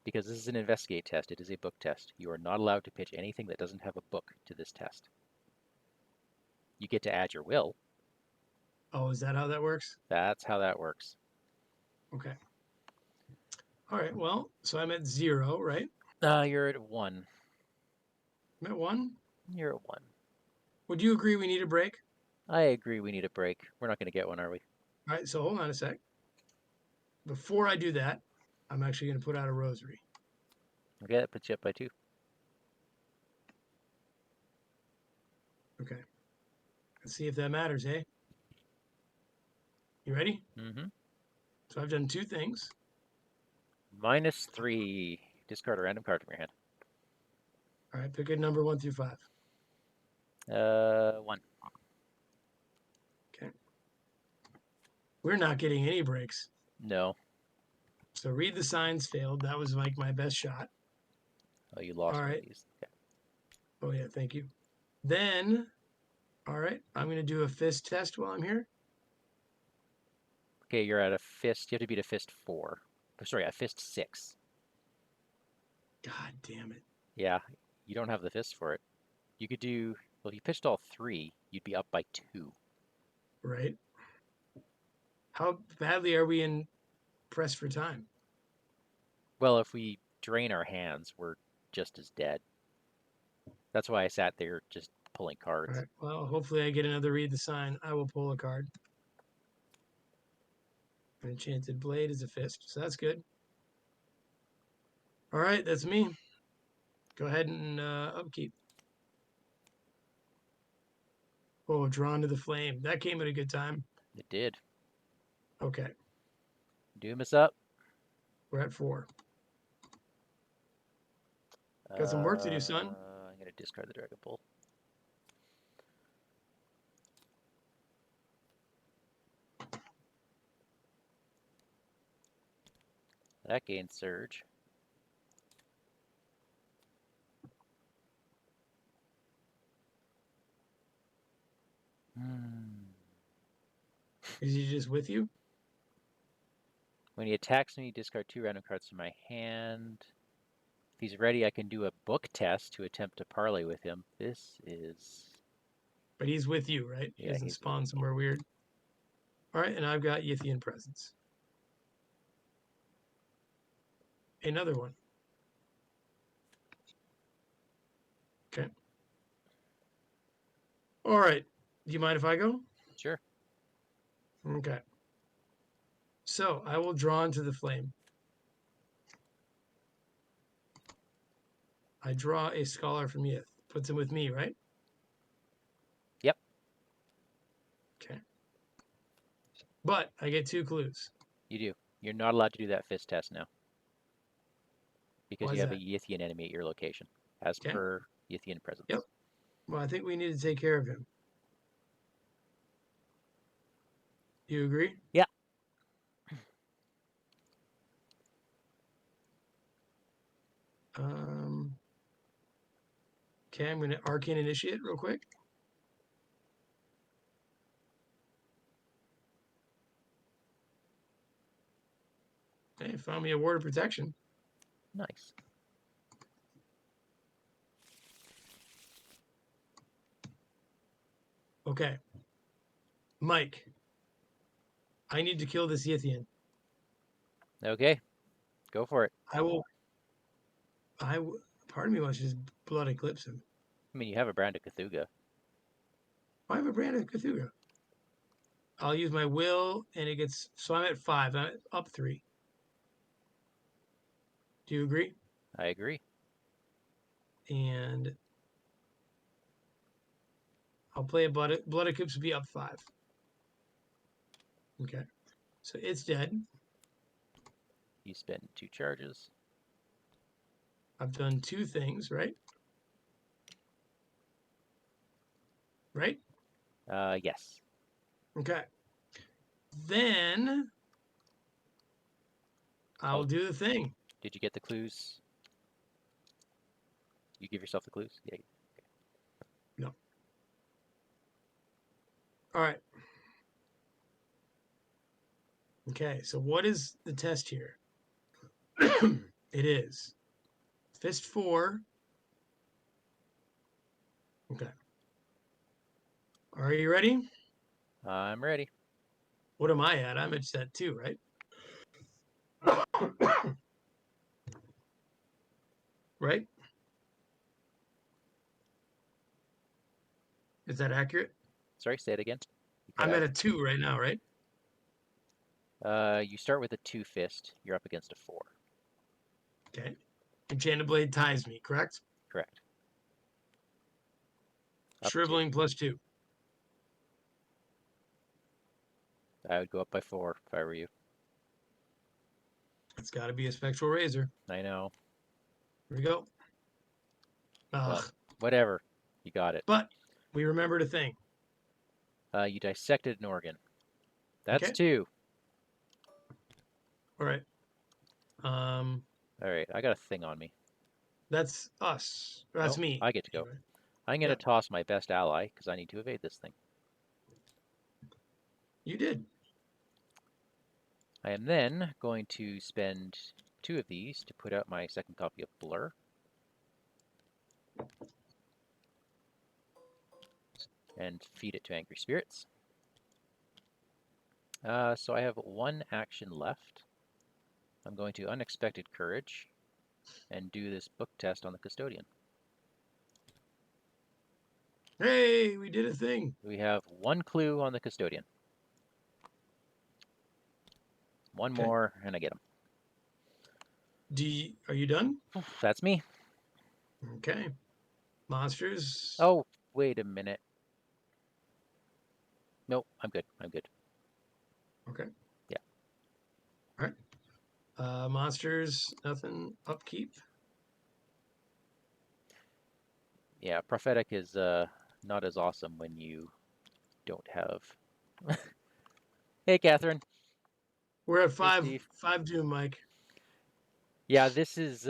because this is an investigate test. It is a book test. You are not allowed to pitch anything that doesn't have a book to this test. You get to add your will. Oh, is that how that works? That's how that works. Okay. All right. Well, so I'm at 0, right? You're at 1. I'm at 1. You're at 1. Would you agree we need a break? I agree we need a break. We're not going to get one, are we? All right. So hold on a sec. Before I do that, I'm actually going to put out a rosary. Okay, that puts you up by 2. Okay. Let's see if that matters, eh? You ready? Mm-hmm. So I've done 2 things. -3. Discard a random card from your hand. All right. Pick a number 1 through 5. 1. Okay. We're not getting any breaks. No. So read the signs failed. That was like my best shot. Oh, you All lost one of right. these. Okay. Oh, yeah. Thank you. Then, all right. I'm going to do a fist test while I'm here. Okay, you're at a fist. You have to beat a fist 4. Sorry, a fist 6. God damn it. Yeah, you don't have the fist for it. You could do, well, if you pitched all 3, you'd be up by 2. Right. How badly are we in press for time? Well, if we drain our hands, we're just as dead. That's why I sat there just pulling All cards. right. Well, hopefully I get another read the sign. I will pull a card. An enchanted blade is a fist, so that's good. All right, that's me. Go ahead and upkeep. Oh, drawn to the flame. That came at a good time. It did. Okay, Doom is up. we're at 4. Got some work to do, son. I'm going to discard the Dragon Bull. That gains Surge. Hmm. Is he just with you? When he attacks me, discard 2 random cards from my hand. If he's ready, I can do a book test to attempt to parley with him. This is... But he's with you, right? He Yeah, hasn't he's with spawned me. somewhere weird. All right, and I've got Yithian presence. another one. Okay. All right. Do you mind if I go? Sure. Okay. So I will draw into the flame. I draw a scholar from Yith. Puts him with me, right? Yep. Okay. But I get 2 clues. You do. You're not allowed to do that fist test now because Why you is have a that? Yithian enemy at your location, as Okay. per Yithian Yep. presence. Well, I think we need to take care of him. You agree? Yeah. Um. Okay, I'm going to arcane initiate real quick. Hey, found me a ward of protection. Nice. Okay. Mike, I need to kill this Yithian. Okay. Go for it. I will. Part of me wants to just blood eclipse him. I mean, you have a brand of Cthulhu. I have a brand of Cthulhu. I'll use my will, and it gets. So I'm at 5. I'm up 3. Do you agree? I agree. And I'll play a blood eclipse will be up 5. Okay. So it's dead. You spend 2 charges. I've done 2 things, right? Right? Yes. Okay. Then I'll Oh, do the thing. did you get the clues? You give yourself the clues? Yeah. No. All right. Okay. So what is the test here? It is fist 4. Okay. Are you ready? I'm ready. What am I at? I'm at set 2, right? Right? Is that accurate? Sorry, say it again. You cut I'm at out. a 2 right now, right? You start with a 2 fist. You're up against a 4. Okay. Enchanted Blade ties me, correct? Correct. Up to. Shriveling plus 2. I would go up by 4 if I were you. It's got to be a Spectral Razor. I know. Here we go. Well, Ugh. whatever. You got it. But we remembered a thing. You dissected an organ. That's Okay. 2. All right. All right, I got a thing on me. That's us. That's Nope, me. I get to go. Anyway. I'm going Yeah, to toss my best ally because I need to evade this thing. you did. I am then going to spend 2 of these to put out my second copy of Blur. And feed it to Angry Spirits. So I have 1 action left. I'm going to Unexpected Courage and do this book test on the Custodian. Hey, we did a thing. We have 1 clue on the Custodian. 1 Okay. more, and I get him. Are you done? That's me. Okay. Monsters. Oh, wait a minute. Nope, I'm good. I'm good. Okay. Yeah. All right. Monsters, nothing. Upkeep. Yeah, Prophetic is not as awesome when you don't have. Hey, Catherine. We're at Hey, 5. Steve. 5 doom, Mike. Yeah, this is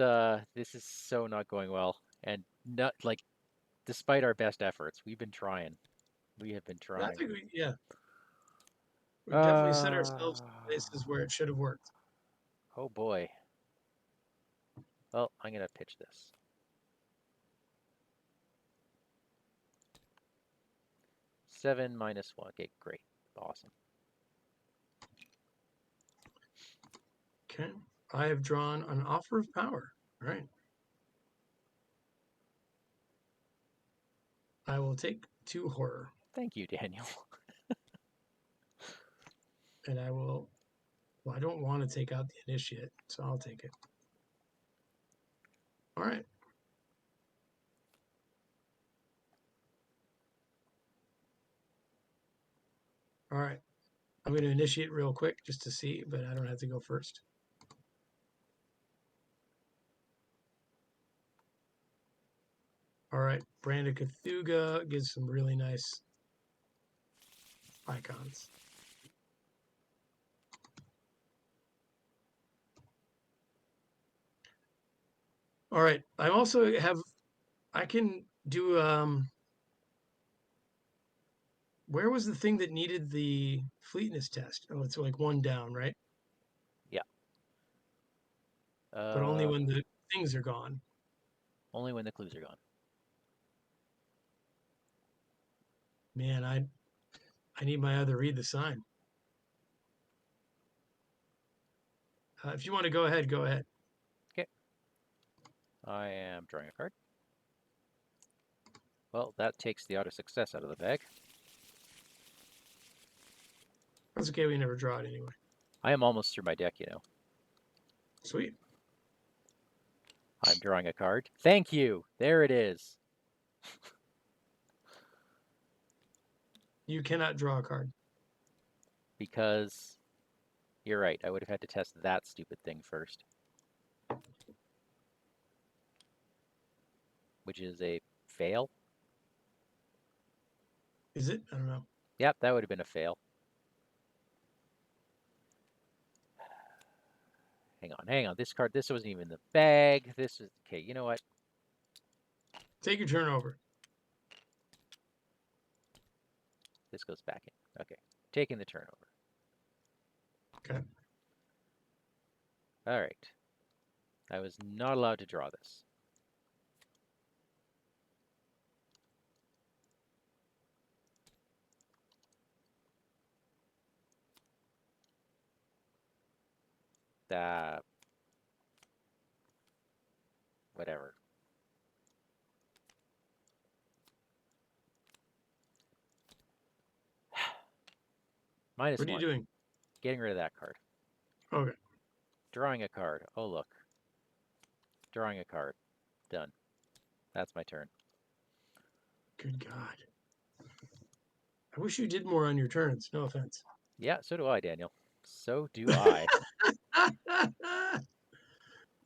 so not going well, and not like despite our best efforts, we've been trying. We have been I trying. think we've definitely set Uh, ourselves in places where it should have worked. oh boy. Well, I'm gonna pitch this. 7 minus 1. Okay, great. Awesome. Okay. I have drawn an offer of power. All right. I will take 2 horror. Thank you, Daniel. And I will. Well, I don't want to take out the initiate, so I'll take it. All right. All right. I'm going to initiate real quick just to see, but I don't have to go first. All right. Brand of Cthulhu gives some really nice icons. All right. I also have. I can do. Where was the thing that needed the fleetness test? Oh, it's like 1 down, right? Yeah. But only when the things are gone. Only when the clues are gone. Man, I need my other read the sign. If you want to go ahead, go ahead. Okay. I am drawing a card. Well, that takes the auto success out of the bag. That's okay. We never draw it anyway. I am almost through my deck, you know. Sweet. I'm drawing a card. Thank you. There it is. You cannot draw a card. Because you're right. I would have had to test that stupid thing first. Which is a fail. Is it? I don't know. Yep, that would have been a fail. Hang on. This card, this wasn't even in the bag. This is, okay, you know what? Take your turn over. This goes back in. Okay, taking the turnover. Okay. All right. I was not allowed to draw this. Whatever. Minus What are you 1. doing? Getting rid of that card. Okay. Drawing a card. Oh, look. Drawing a card. Done. That's my turn. Good God. I wish you did more on your turns. No offense. Yeah, so do I, Daniel. So do I.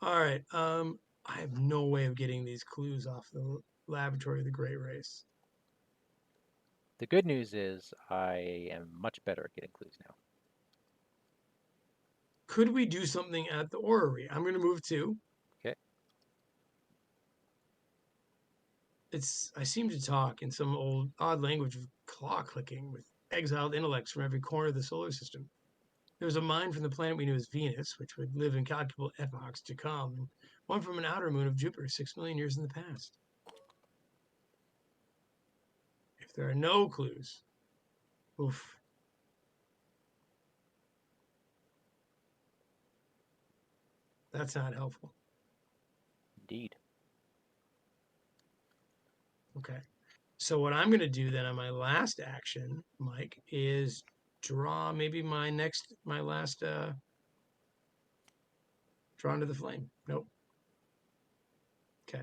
All right. I have no way of getting these clues off the laboratory of the Great Race. The good news is I am much better at getting clues now. Could we do something at the orrery? I'm going to move 2. Okay. I seem to talk in some old odd language of claw clicking with exiled intellects from every corner of the solar system. There was a mind from the planet we knew as Venus, which would live incalculable epochs to come, and one from an outer moon of Jupiter 6 million years in the past. If there are no clues, oof. That's not helpful. Indeed. Okay. So what I'm going to do then on my last action, Mike, is draw maybe my last draw into the flame. Nope. Okay.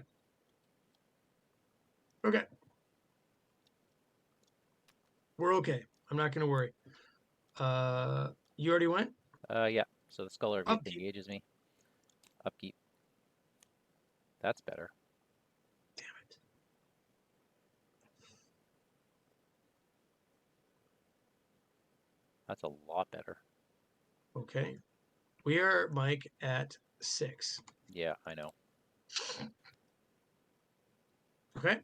Okay. We're okay. I'm not going to worry. You already went? Yeah. So the Scholar of Youth Upkeep. engages me. Upkeep. That's better. Damn it. That's a lot better. Okay. We are, Mike, at 6. Yeah, I know. Okay.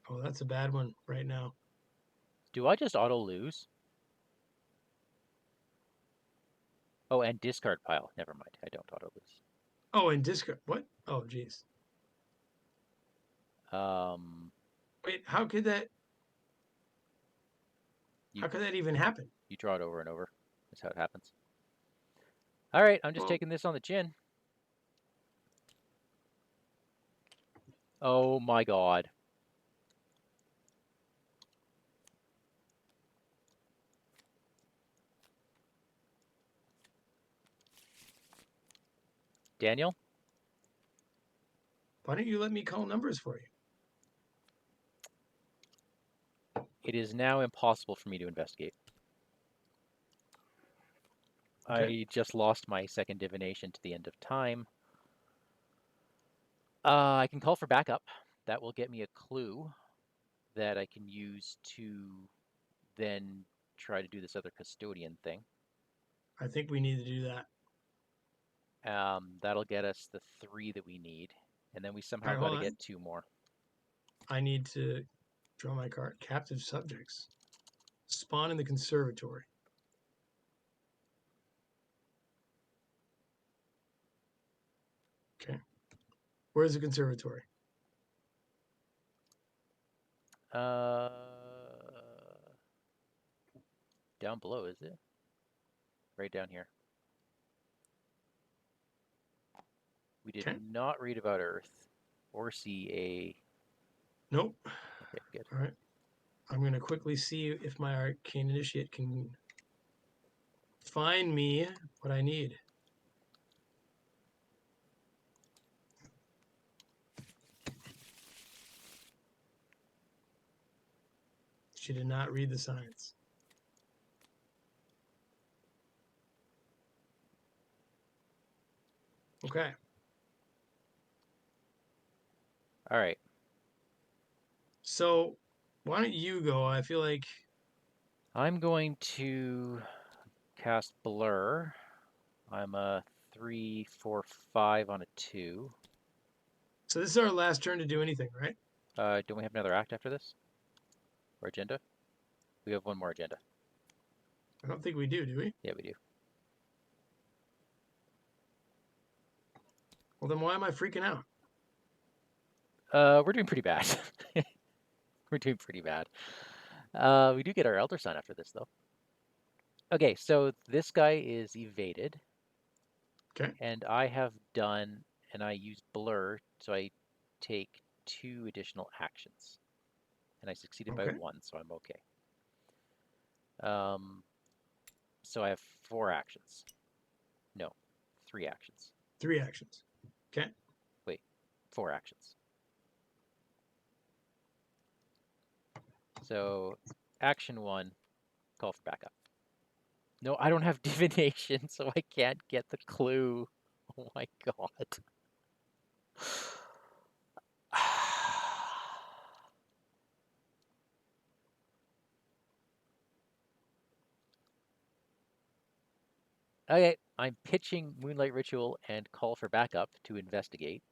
Oh, that's a bad one right now. Do I just auto lose? Oh, and discard pile. Never mind. I don't auto lose. Oh, and discard. What? Oh, geez. Wait, how could that You even happen? you draw it over and over. That's how it happens. All right, I'm just Well, taking this on the chin. Oh my god. Daniel, why don't you let me call numbers for you? it is now impossible for me to investigate. Okay. I just lost my second divination to the end of time. I can call for backup. That will get me a clue that I can use to then try to do this other custodian thing. I think we need to do that. That'll get us the 3 that we need, and then we All somehow right, got hold to on. get 2 more. I need to draw my card. Captive subjects. Spawn in the conservatory. Okay. Where's the conservatory? Uh, Down below, is it? Right down here. We did Okay. not read about Earth or see a. Nope. Okay, good. All right. I'm going to quickly see if my arcane initiate can find me what I need. She did not read the signs. Okay. All right. So why don't you go? I feel like I'm going to cast Blur. I'm a 3, 4, 5 on a 2. so. This is our last turn to do anything, right? Don't we have another act after this? Or agenda? We have one more agenda. I don't think we do we? Yeah, we do. Well, then why am I freaking out? We're doing pretty bad. We're doing pretty bad. We do get our Elder Sign after this, though. Okay, so this guy is evaded, Okay. and I have done, and I use Blur, so I take 2 additional actions. And I succeeded by Okay. 1, so I'm okay. So I have 4 actions. No, 3 actions. 3 actions. Okay. Wait, 4 actions. So action 1, call for backup. No, I don't have divination, so I can't get the clue. Oh my god. Okay, I'm pitching Moonlight Ritual and call for backup to investigate.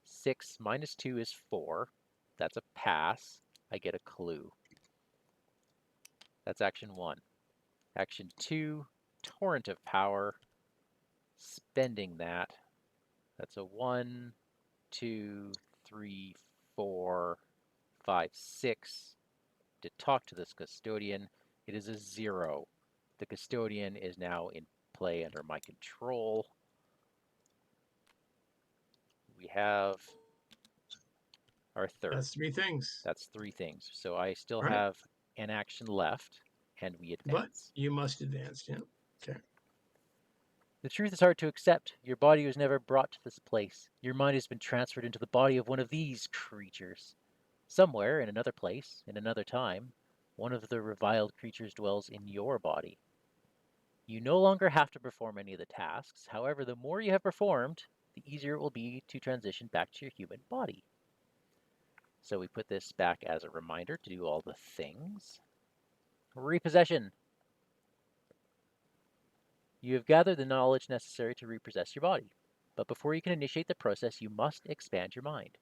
6 minus 2 is 4. That's a pass. I get a clue. That's action 1. Action 2, Torrent of Power. Spending that. That's a 1, 2, 3, 4, 5, 6. To talk to this custodian, it is a 0. The custodian is now in play under my control. We have our third. That's 3 things. That's 3 things. So I still All right. have an action left, and we But advance. you must advance. Yeah. Okay. The truth is hard to accept. Your body was never brought to this place. Your mind has been transferred into the body of one of these creatures. Somewhere, in another place, in another time, one of the reviled creatures dwells in your body. You no longer have to perform any of the tasks. However, the more you have performed, the easier it will be to transition back to your human body. So we put this back as a reminder to do all the things. Repossession. You have gathered the knowledge necessary to repossess your body. But before you can initiate the process, you must expand your mind.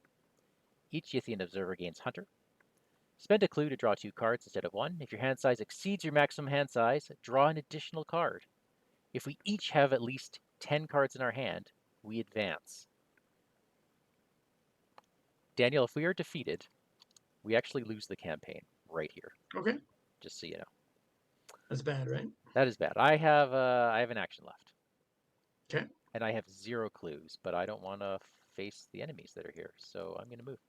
Each Yithian observer gains Hunter. Spend a clue to draw 2 cards instead of 1. If your hand size exceeds your maximum hand size, draw an additional card. If we each have at least 10 cards in our hand, we advance. Daniel, if we are defeated, we actually lose the campaign right here. Okay. Just so you know. That's bad, right? That is bad. I have an action left. Okay. And I have 0 clues, but I don't want to face the enemies that are here, so I'm going to move.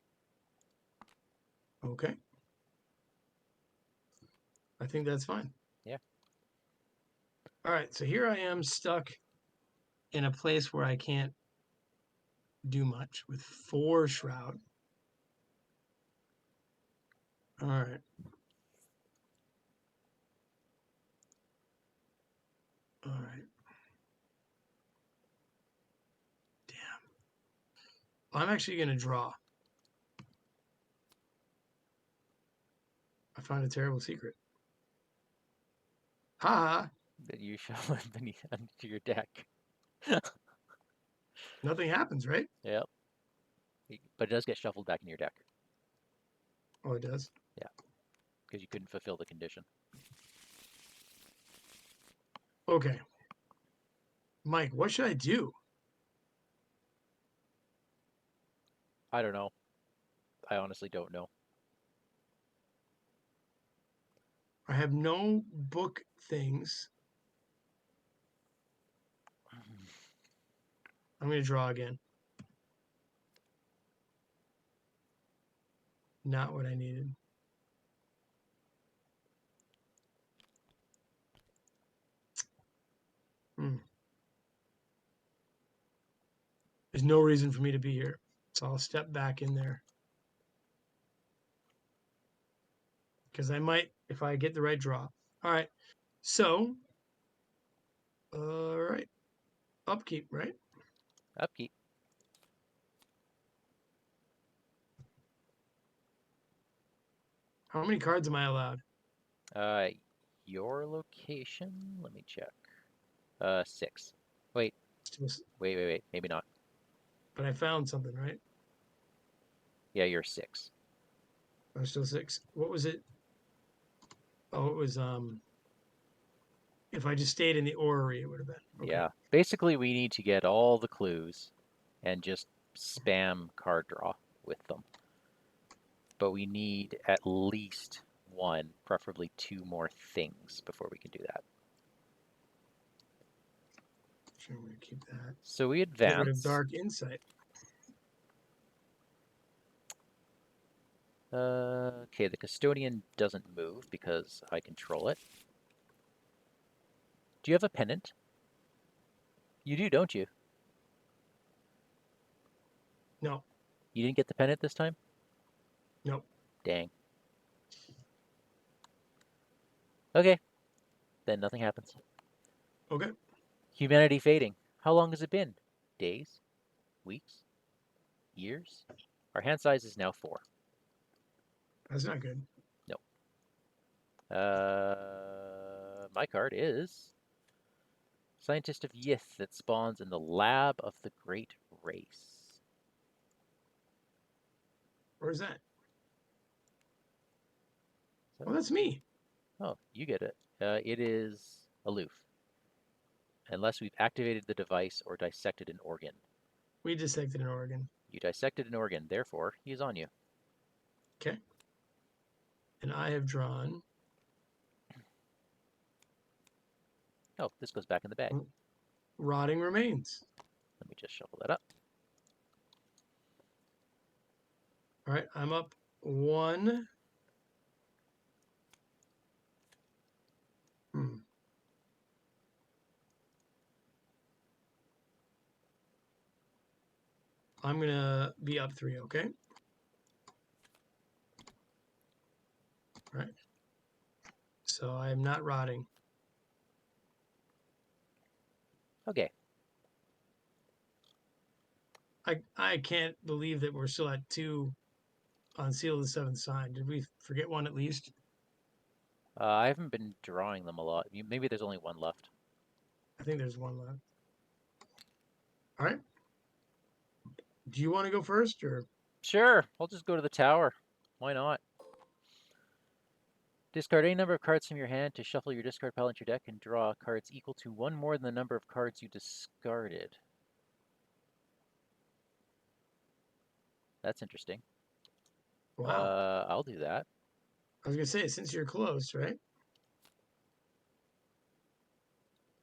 Okay. I think that's fine. Yeah. All right. So here I am stuck in a place where I can't do much with 4 shroud. All right. All right. Damn. I'm actually going to draw. I found a terrible secret. Ha ha. That you shuffle it beneath into your deck. Nothing happens, right? Yep. But it does get shuffled back in your deck. Oh, it does. Yeah. Because you couldn't fulfill the condition. Okay. Mike, what should I do? I don't know. I honestly don't know. I have no book things. I'm going to draw again. Not what I needed. Hmm. There's no reason for me to be here. So I'll step back in there. Because I might, if I get the right draw. All right. So, all right. Upkeep, right? Upkeep. How many cards am I allowed? Uh, your location? Let me check. 6. Wait. Still, Wait. Maybe not. but I found something, right? Yeah, you're 6. I'm still 6. What was it? Oh, it was if I just stayed in the orrery, it would have been. Okay. Yeah. Basically, we need to get all the clues and just spam card draw with them. But we need at least 1, preferably 2 more things before we can do that. Sure, I'm gonna keep that. So we Get rid of advance. dark insight. Okay, the custodian doesn't move because I control it. Do you have a pennant? You do, don't you? No. You didn't get the pennant this time? Nope. Dang. Okay, then nothing happens. Okay. Humanity fading. How long has it been? Days? Weeks? Years? Our hand size is now 4. That's not good. No. My card is Scientist of Yith that spawns in the lab of the Great Race. Where's that? That Oh, that's me. Oh, you get it. It is aloof. Unless we've activated the device or dissected an organ. We dissected an organ. You dissected an organ, therefore, he is on you. Okay. And I have drawn. Oh, this goes back in the bag. Rotting remains. Let me just shuffle that up. All right. I'm up 1. Hmm. I'm going to be up 3, okay? All right. So I am not rotting. Okay. I can't believe that we're still at 2 on Seal of the Seventh Sign. Did we forget one at least? I haven't been drawing them a lot. Maybe there's only 1 left. I think there's 1 left. All right. Do you want to go first or? Sure, I'll just go to the tower. Why not? Discard any number of cards from your hand to shuffle your discard pile into your deck and draw cards equal to 1 more than the number of cards you discarded. That's interesting. Wow. I'll do that. I was gonna say, since you're close, right?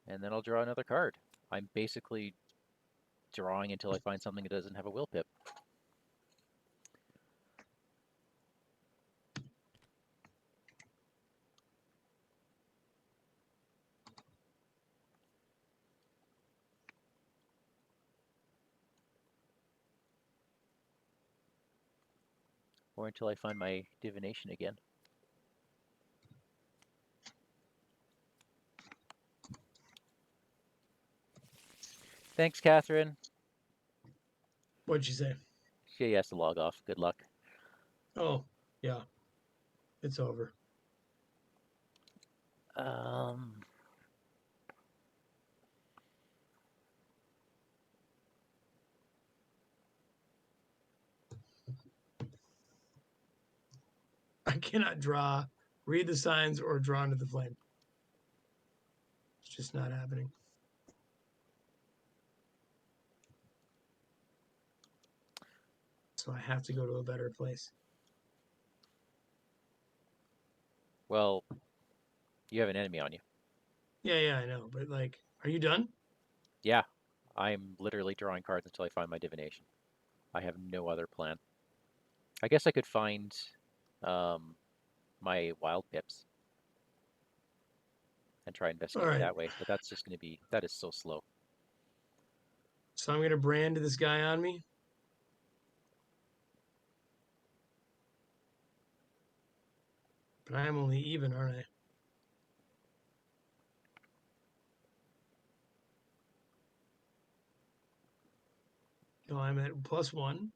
And then I'll draw another card. I'm basically drawing until I find something that doesn't have a will pip. Or until I find my divination again. Thanks, Catherine. What'd you say? She has to log off. Good luck. Oh, yeah. It's over. Um, I cannot draw, read the signs, or draw into the flame. It's just not happening. So I have to go to a better place. well, you have an enemy on you. Yeah, I know. But like, are you done? Yeah, I'm literally drawing cards until I find my divination. I have no other plan. I guess I could find um, my wild pips and try All investigating right. that way, but that's just going to be, that is so slow. So I'm gonna brand this guy on me. But I am only even, aren't I? No, I'm at +1,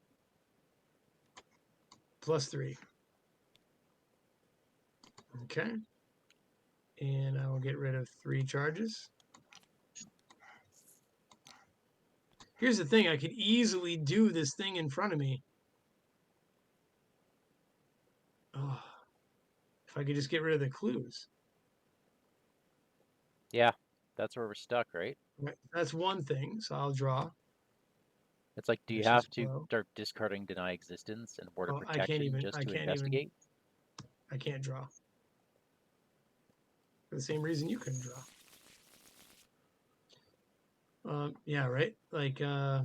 +3. Okay. And I will get rid of 3 charges. Here's the thing, I could easily do this thing in front of me. Oh, if I could just get rid of the clues. Yeah, that's where we're stuck, right? Right. That's one thing. So I'll draw. It's like, do you Vicious have to blow. start discarding Deny Existence and Word of Oh, I can't Protection even. just I to can't even. investigate? I can't draw. For the same reason you couldn't draw. Yeah, right. Like, I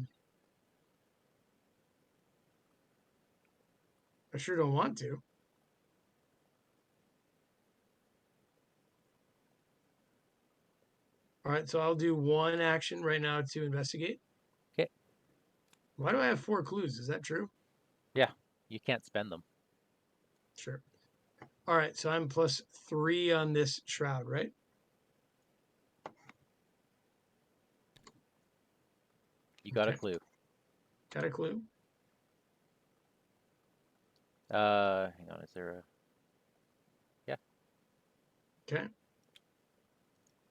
sure don't want to. All right, so I'll do one action right now to investigate. Okay. Why do I have 4 clues? Is that true? Yeah, you can't spend them. Sure. All right, so I'm +3 on this shroud, right? You got a Okay, clue. got a clue. Hang on, is there a... Yeah. Okay.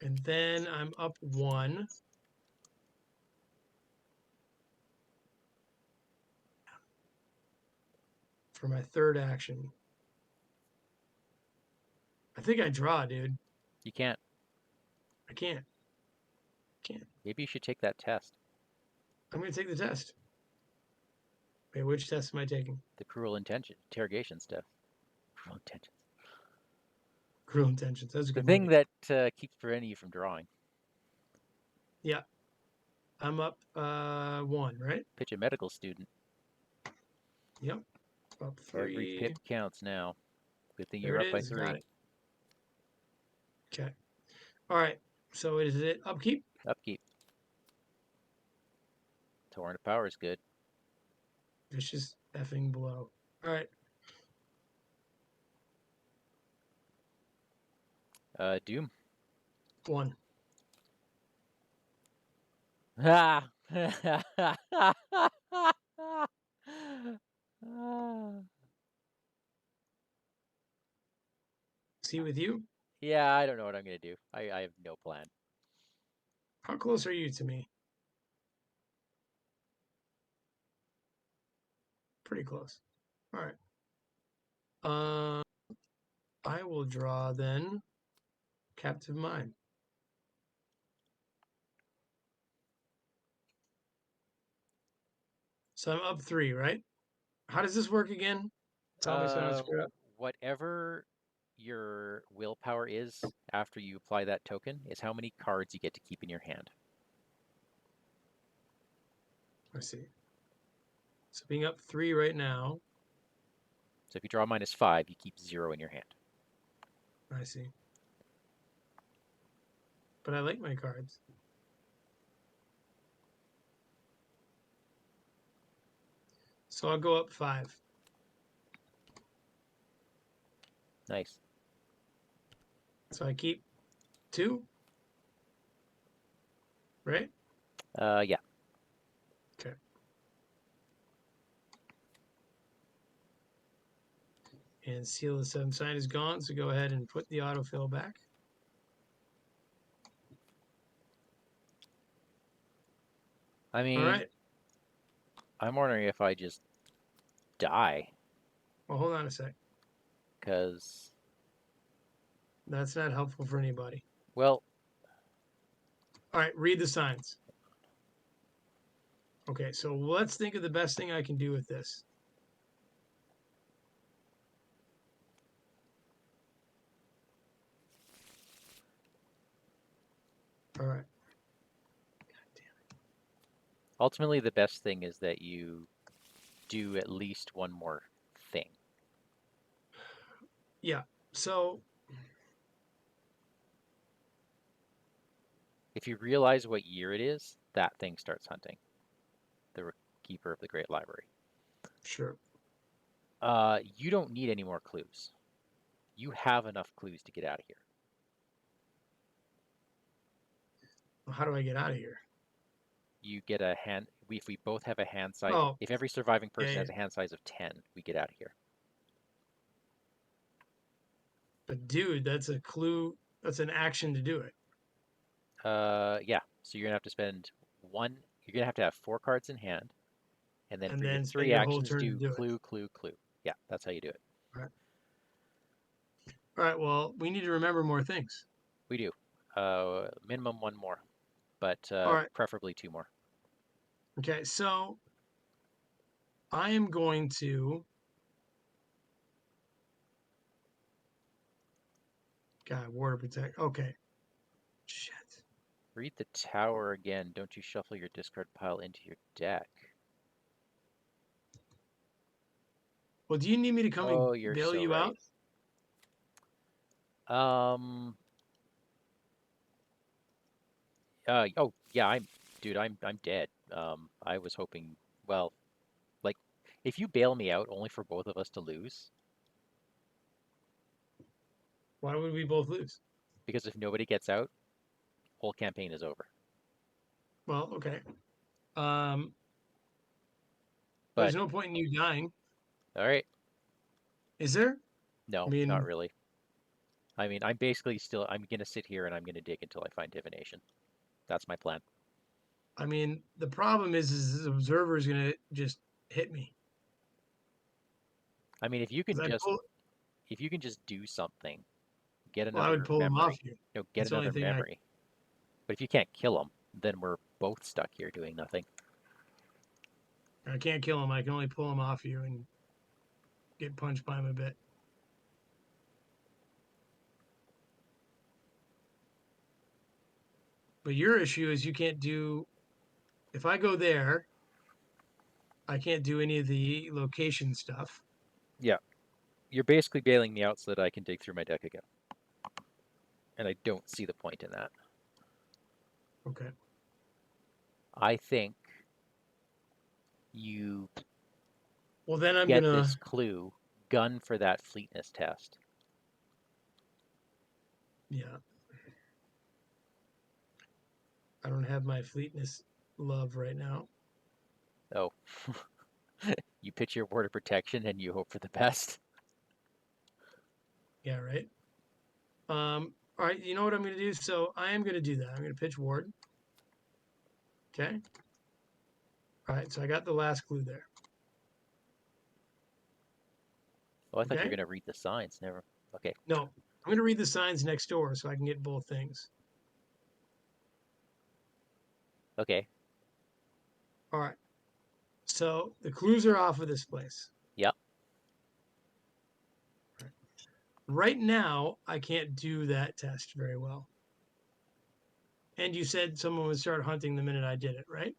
And then I'm up 1. For my third action. I think I draw, dude. You can't. I can't. Can't. Maybe you should take that test. I'm going to take the test. Wait, which test am I taking? The cruel intention, interrogations test. Cruel intentions. Cruel Intentions. That's a The good thing movie. that keeps preventing you from drawing. Yeah. I'm up 1, right? Pitch a medical student. Yep. Up Every 3. pip counts now. Good thing There you're it up by is. Got 3. it. Okay. All right. So is it upkeep? Upkeep. Torrent of Power is good. Vicious effing blow. All right. Doom. 1. Ah! See with you? Yeah, I don't know what I'm going to do. I have no plan. How close are you to me? Pretty close. All right. I will draw then Captive Mind. So I'm up 3, right? How does this work again? Tell me so I don't screw up. Whatever your willpower is after you apply that token is how many cards you get to keep in your hand. I see. So being up 3 right now. So if you draw -5, you keep 0 in your hand. I see. But I like my cards. So I'll go up 5. Nice. So I keep 2, right? Yeah. Okay. And Seal of the Seventh Sign is gone, so go ahead and put the autofill back. I All mean, right. I'm wondering if I just die, Well, hold on a sec. because, That's not helpful for anybody. well, All right, read the signs. Okay, so let's think of the best thing I can do with this. All right. ultimately the best thing is that you do at least one more thing. Yeah. So, If you realize what year it is, that thing starts hunting. The Keeper of the Great Library. sure. You don't need any more clues. You have enough clues to get out of here. Well, how do I get out of here? You get a hand. If we both have a hand size, Oh, if every surviving yeah, person yeah. has a hand size of 10, we get out of here. But dude, that's a clue. That's an action to do it. Yeah. So you're gonna have to spend one. You're gonna have to have 4 cards in hand, and then And for your then spend 3 your whole actions, turn to do do it. clue, clue, clue. Yeah, that's how you do it. All right. All right. Well, we need to remember more things. We do. Minimum 1 more, but All right. preferably 2 more. Okay. So I am going to. God, water protect. Okay. Shit. Read the tower again. Don't you shuffle your discard pile into your deck. Well, do you need me to come and Oh, you're bail so you right. out? Um. Oh, yeah. Dude. I'm dead. I was hoping. Well, like, if you bail me out only for both of us to lose, Why would we both lose? because if nobody gets out, whole campaign is over. Well, okay. Um, But there's no point in you dying, all right. is there? I No, not mean, really. I mean, I'm basically still. I'm gonna sit here and I'm gonna dig until I find divination. That's my plan. the problem is the observer is gonna just hit me I mean, because I pull. if you can just do something, get Well, I would another pull him off memory. you. No, get That's the only another thing I. memory. But if you can't kill them, then we're both stuck here doing nothing. I can't kill him. I can only pull him off you and get punched by him a bit. But your issue is you can't do. If I go there, I can't do any of the location stuff. Yeah, you're basically bailing me out so that I can dig through my deck again. And I don't see the point in that. Okay. I think you Well, then I'm get gonna. this clue, gun for that fleetness test. Yeah. I don't have my fleetness love right now. Oh, you pitch your ward of protection and you hope for the best. Yeah. Right. All right. You know what I'm gonna do? So I am gonna do that. I'm gonna pitch ward. Okay. All right. So I got the last clue there. Oh, I thought you were Okay. gonna read the signs. Never. Okay. No, I'm gonna read the signs next door so I can get both things. Okay. All right. So the clues are off of this place. Yep. Right now, I can't do that test very well. And you said someone would start hunting the minute I did it, right?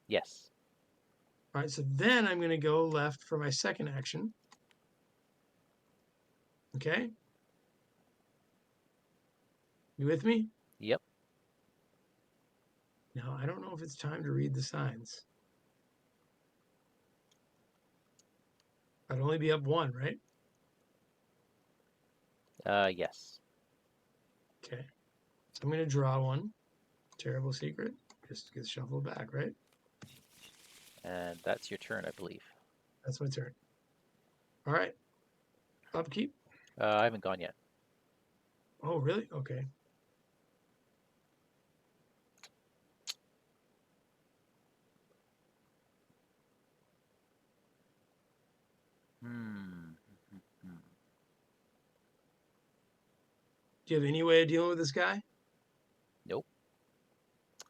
Yes. All right, so then I'm going to go left for my second action. Okay? You with me? Yep. Now, I don't know if it's time to read the signs. I'd only be up one, right? Yes. Okay. So I'm going to draw one. Terrible secret. Just get shuffled back, right? And that's your turn, I believe. That's my turn. All right. Upkeep. I haven't gone yet. Oh, really? Okay. Hmm. Do you have any way of dealing with this guy? Nope.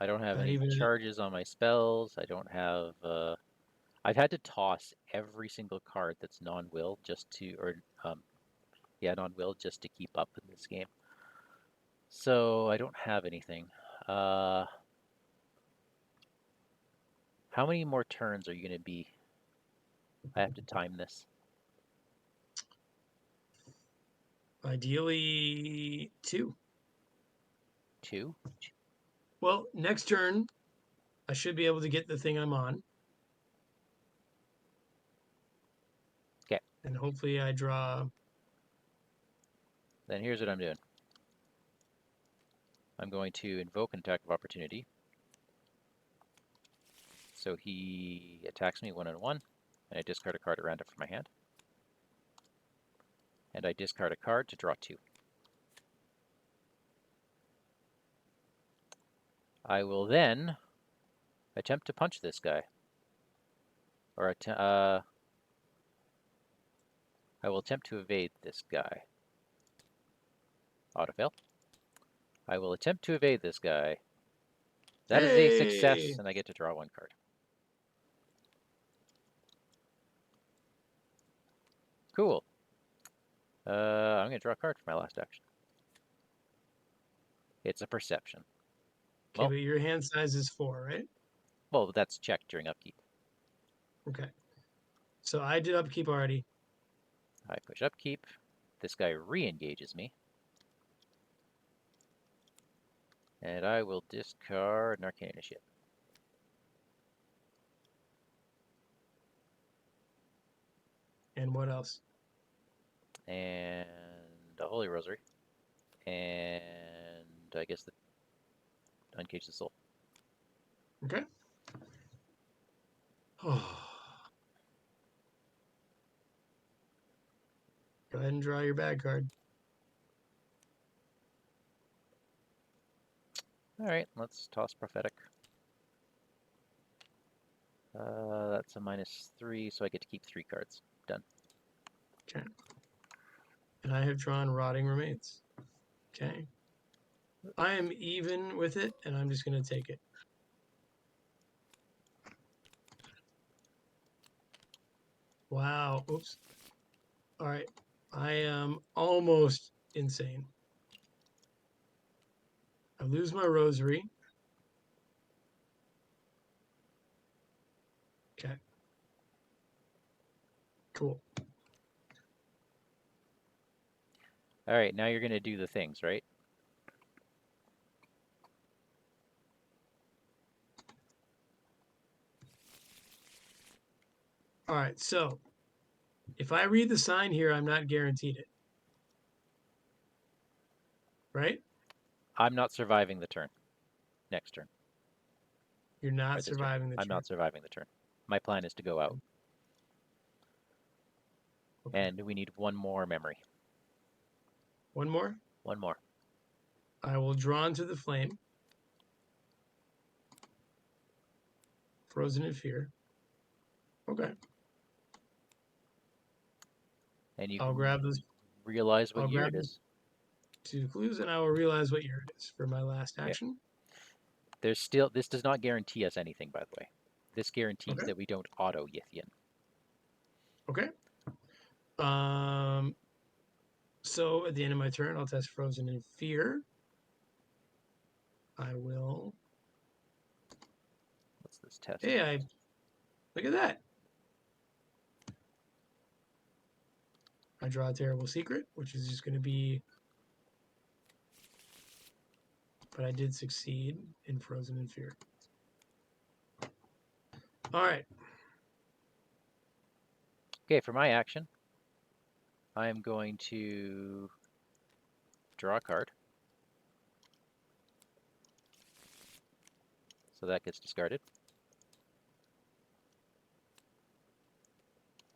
I don't have Not any even. charges on my spells. I don't have. I've had to toss every single card that's non-will just to, or non-will just to keep up in this game. So I don't have anything. Uh, how many more turns are you going to be? I have to time this. Ideally, two. 2? Well, next turn, I should be able to get the thing I'm on. Okay. And hopefully I draw. Then here's what I'm doing. I'm going to invoke an attack of opportunity. So he attacks me 1-on-1, and I discard a card at random from my hand. And I discard a card to draw 2. I will then attempt to punch this guy. Or I will attempt to evade this guy. Autofail. I will attempt to evade this guy. That is a success, Hey! and I get to draw 1 card. Cool. I'm going to draw a card for my last action. It's a perception. Okay, Well, but your hand size is 4, right? well, that's checked during upkeep. Okay. So I did upkeep already. I push upkeep. This guy re-engages me. And I will discard an Arcane Initiate. And what else? And a Holy Rosary. And I guess the Uncage the Soul. Okay. Oh. Go ahead and draw your bad card. Alright, let's toss Prophetic. That's a -3, so I get to keep 3 cards. Done. Okay. And I have drawn Rotting Remains. Okay. I am even with it, and I'm just going to take it. Wow. Oops. All right. I am almost insane. I lose my rosary. Okay. Cool. Alright, now you're going to do the things, right? All right. So if I read the sign here, I'm not guaranteed it. Right? I'm not surviving the turn. Next turn. You're Or not this turn. surviving the I'm turn. not surviving the turn. My plan is to go out. Okay. And we need 1 more memory. One more. 1 more. I will draw into the flame. Frozen in fear. Okay. And you I'll can grab those. realize what I'll year grab it the is. 2 clues, and I will realize what year it is for my last Okay. action. There's still, this does not guarantee us anything, by the way. This guarantees that we don't auto Yithian. Okay. So at the end of my turn, I'll test Frozen in Fear. I will. What's this test? Hey, look at that. I draw a Terrible Secret, which is just going to be. But I did succeed in Frozen in Fear. All right. Okay, for my action, I am going to draw a card. So that gets discarded.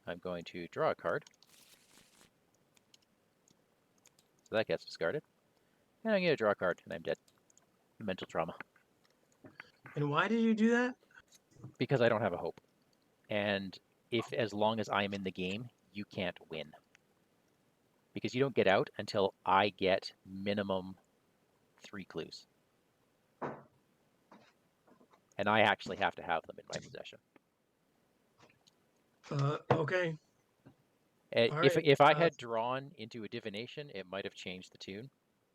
I'm going to draw a card. So that gets discarded. And I'm going to draw a card, and I'm dead. Mental trauma. And why did you do that? Because I don't have a hope. And as long as I'm in the game, you can't win. Because you don't get out until I get minimum 3 clues. And I actually have to have them in my possession. Okay. If I had drawn into a divination, it might have changed the tune,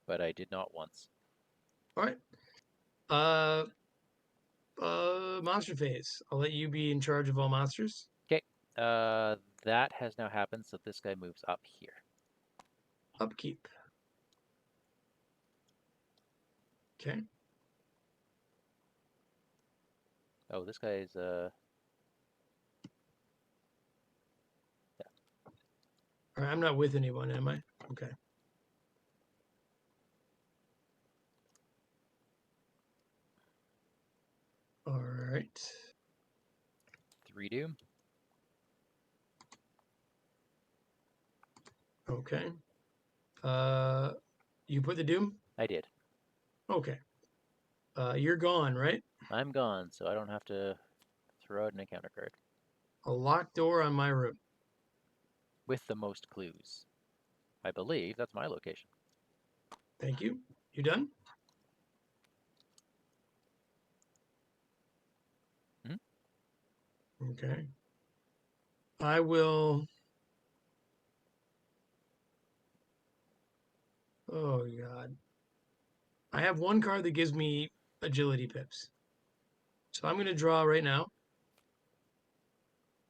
but I did not once. All right. Monster phase. I'll let you be in charge of all monsters. Okay. That has now happened, so this guy moves up here. Upkeep. Okay. Oh, this guy's All right, I'm not with anyone, am I? Okay. All right. 3 doom. Okay. You put the doom? I did. Okay. You're gone, right? I'm gone, so I don't have to throw out an encounter card. A locked door on my room. With the most clues. I believe that's my location. Thank you. You done? Okay. I will. Oh, God. I have one card that gives me agility pips. So I'm going to draw right now.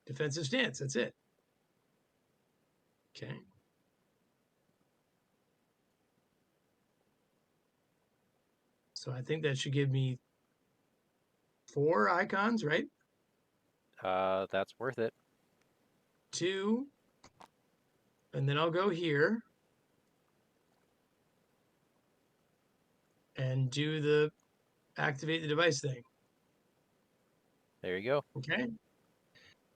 Defensive stance. That's it. Okay. So I think that should give me 4 icons, right? That's worth it. 2. And then I'll go here and do the activate the device thing. There you go. Okay.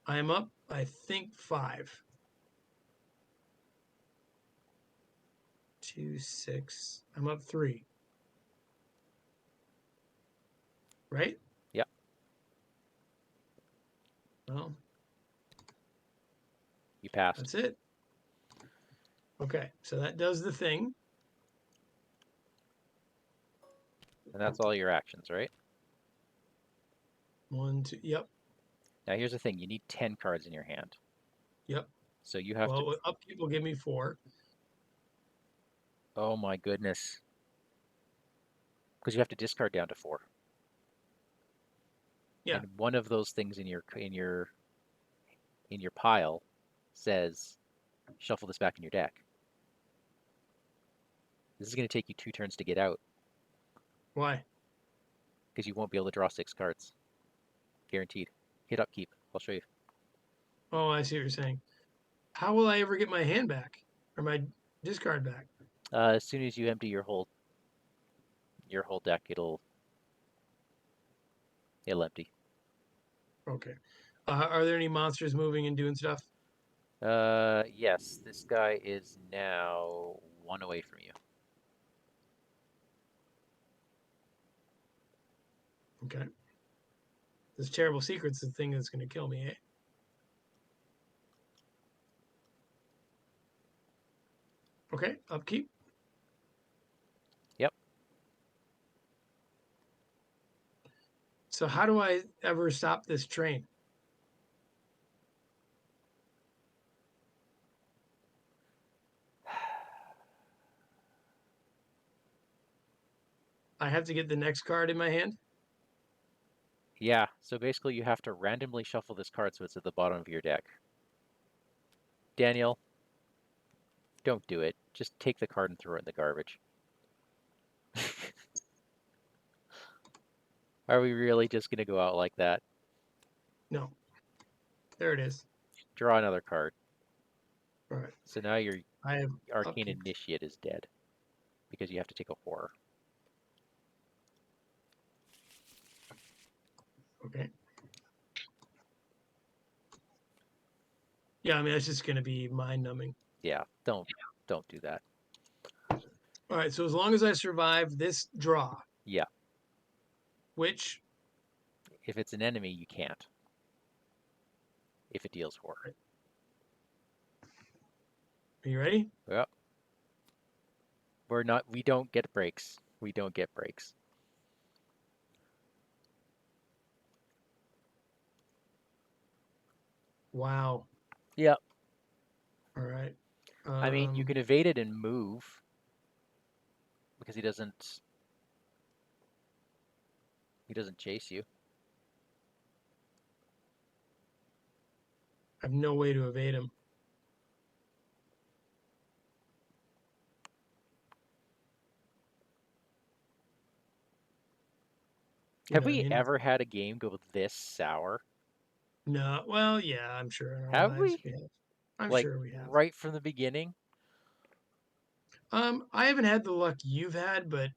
I am up, I think, 5. 2, 6. I'm up 3. Right? Yep. Well, You passed. that's it. Okay. So that does the thing. And that's all your actions, right? 1, 2. Yep. Now here's the thing. You need 10 cards in your hand. Yep. So you have to... Well, upkeep will give me 4. Oh my goodness. Because you have to discard down to 4. Yeah. And one of those things in your pile says shuffle this back in your deck. This is going to take you 2 turns to get out. Why? Because you won't be able to draw 6 cards. Guaranteed. Hit upkeep. I'll show you. Oh, I see what you're saying. How will I ever get my hand back or my discard back? As soon as you empty your whole deck, it'll empty. Okay. Are there any monsters moving and doing stuff? Yes, this guy is now 1 away from you. Okay. This terrible secret's the thing that's going to kill me, eh? Okay, upkeep. So how do I ever stop this train? I have to get the next card in my hand. Yeah, so basically you have to randomly shuffle this card so it's at the bottom of your deck. Daniel, don't do it. Just take the card and throw it in the garbage. Are we really just going to go out like that? No, there it is. Draw another card. All right. So now your I have Arcane upkeep. Initiate is dead because you have to take a horror. Okay. Yeah, I mean that's just gonna be mind numbing. Yeah, don't do that. All right, so as long as I survive this draw, Yeah, which if it's an enemy, you can't. If it deals horror. are you ready? Well, we don't get breaks. We don't get breaks. Wow. Yeah, All right. I mean, you can evade it and move because he doesn't chase you. I have no way to evade him. You Have know what I we mean? ever had a game go this sour? No. Well, yeah, I'm sure in our Have lives we? we have. I'm Like sure we have. right from the beginning? I haven't had the luck you've had, but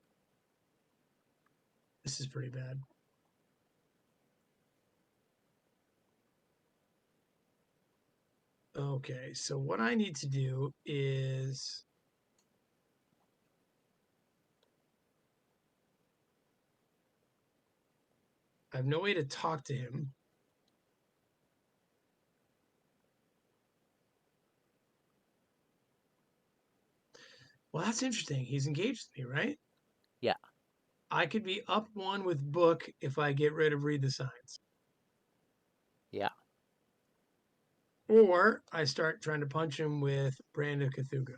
this is pretty bad. Okay, so what I need to do is I have no way to talk to him. Well, that's interesting. He's engaged me, right? Yeah, I could be up one with book if I get rid of read the signs. yeah. Or I start trying to punch him with Brand of Cthulhu,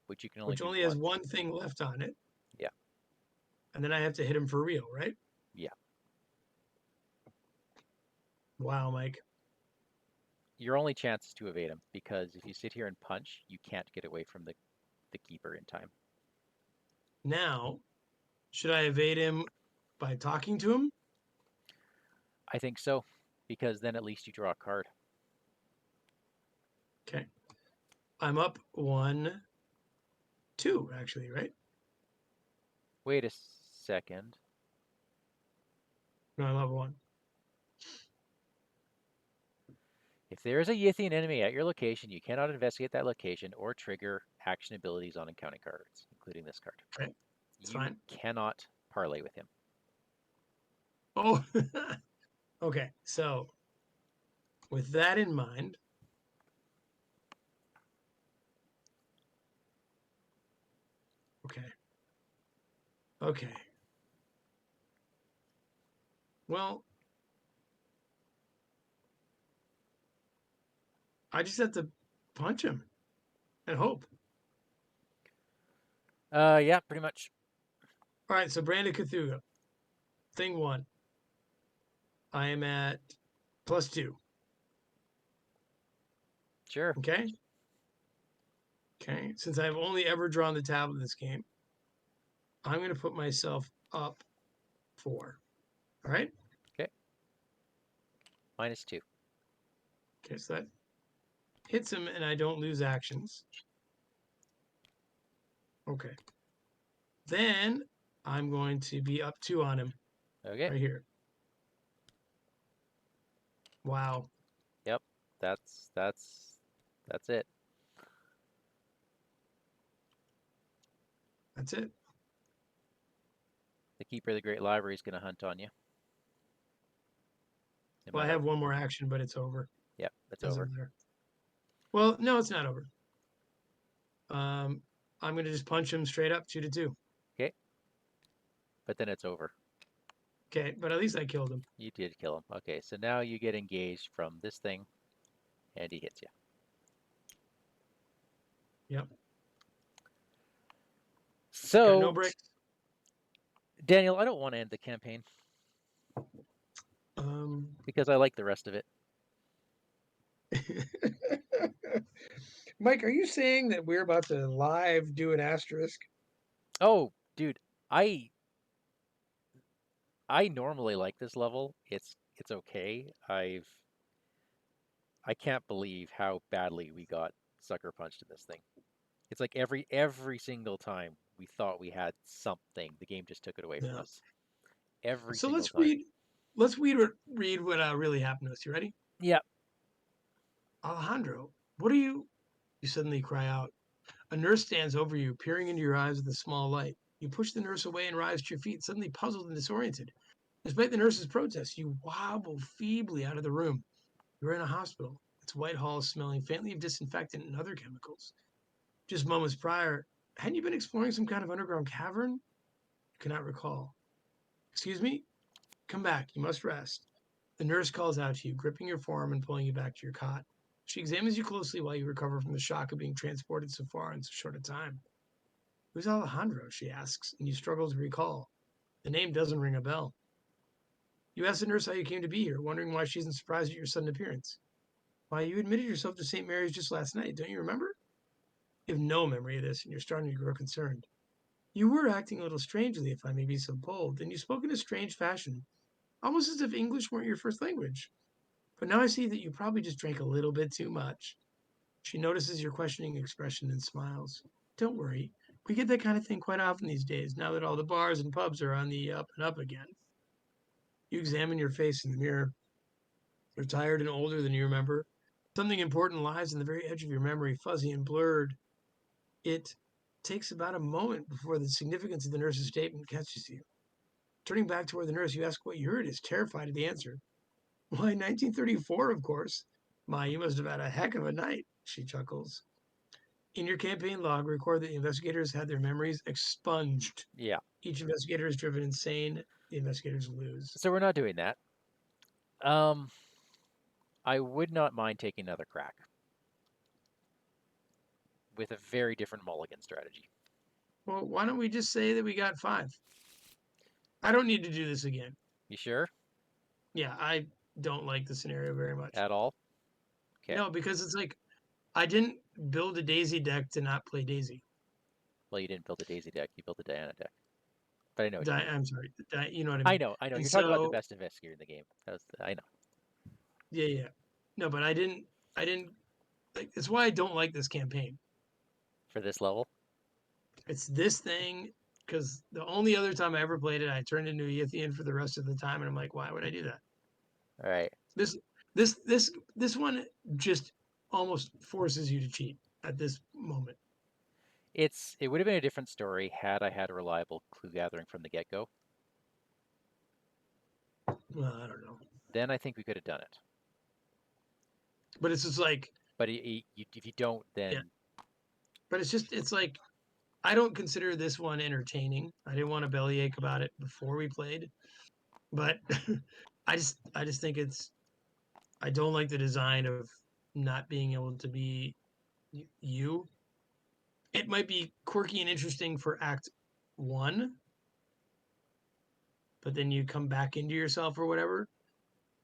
Which you can only which do only has once. one thing left on it. Yeah, And then I have to hit him for real, right? yeah. Wow, Mike. Your only chance is to evade him because if you sit here and punch, you can't get away from the keeper in time. Now, should I evade him by talking to him? I think so because then at least you draw a card. Okay. I'm up 1-2, actually, right? Wait a second. No, I'm up one. If there is a Yithian enemy at your location, you cannot investigate that location or trigger action abilities on encounter cards, including this card. Okay. It's You fine. cannot parlay with him. Oh, okay. So, with that in mind, okay. Okay. Well, I just have to punch him and hope. Yeah, pretty much. All right. So, Brand of Cthulhu, thing one. I am at +2. Sure. Okay. Okay. Since I've only ever drawn the tablet this game, I'm going to put myself up 4. All right. Okay. -2. Okay. So that hits him and I don't lose actions. Okay. Then I'm going to be up 2 on him Okay. right here. Wow. Yep. That's it. That's it. The keeper of the Great Library is going to hunt on you. No Well, I matter. have one more action, but it's over. Yep, it's Doesn't over. matter. Well, no, it's not over. I'm going to just punch him straight up 2-2. Okay. But then it's over. Okay, but at least I killed him. You did kill him. Okay, so now you get engaged from this thing, and he hits you. Yep. Got no So, bricks. Daniel, I don't want to end the campaign Um, because I like the rest of it. Mike, are you saying that we're about to live do an asterisk? Oh, dude, I I normally like this level. It's okay. I can't believe how badly we got sucker punched in this thing. It's like every single time we thought we had something, the game just took it away from Yeah. us. Every So single let's time. read. Let's read what really happened to us. You ready? Yeah. Alejandro, what are you? You suddenly cry out. A nurse stands over you, peering into your eyes with a small light. You push the nurse away and rise to your feet, suddenly puzzled and disoriented. Despite the nurse's protest, you wobble feebly out of the room. You're in a hospital. Its white halls smelling faintly of disinfectant and other chemicals. Just moments prior, hadn't you been exploring some kind of underground cavern? You cannot recall. Excuse me? Come back. You must rest. The nurse calls out to you, gripping your forearm and pulling you back to your cot. She examines you closely while you recover from the shock of being transported so far in so short a time. Who's Alejandro? She asks, and you struggle to recall. The name doesn't ring a bell. You ask the nurse how you came to be here, wondering why she isn't surprised at your sudden appearance. Why, you admitted yourself to St. Mary's just last night, don't you remember? You have no memory of this, and you're starting to grow concerned. You were acting a little strangely, if I may be so bold, and you spoke in a strange fashion, almost as if English weren't your first language. But now I see that you probably just drank a little bit too much. She notices your questioning expression and smiles. Don't worry. We get that kind of thing quite often these days, now that all the bars and pubs are on the up and up again. You examine your face in the mirror. You're tired and older than you remember. Something important lies on the very edge of your memory, fuzzy and blurred. It takes about a moment before the significance of the nurse's statement catches you. Turning back toward the nurse, you ask what you heard, is terrified of the answer. Why, 1934, of course. My, you must have had a heck of a night, she chuckles. In your campaign log, record that the investigators had their memories expunged. Yeah. Each investigator is driven insane. The investigators lose. So we're not doing that. Um, I would not mind taking another crack with a very different mulligan strategy. Well, why don't we just say that we got 5? I don't need to do this again. You sure? Yeah, I don't like the scenario very much. At all? Okay. No, because it's like I didn't build a Daisy deck to not play Daisy. Well, you didn't build a Daisy deck, you built a Diana deck. But I know what you mean. I'm sorry, you know what I I mean. know, I know. And You're talking about the so, best investigator in the game. I know. yeah, yeah. No, but I didn't like. It's why I don't like this campaign. For this level? It's this thing because the only other time I ever played it, I turned into a Yithian for the rest of the time, and I'm like, why would I do that? All right. This this one just almost forces you to cheat at this moment. It would have been a different story had I had a reliable clue gathering from the get-go. Well, I don't know, Then I think we could have done it. but it's just like, But if you don't, yeah, then but it's like I don't consider this one entertaining. I didn't want to bellyache about it before we played, but I just think it's I don't like the design of not being able to be you. It might be quirky and interesting for Act One, but then you come back into yourself or whatever.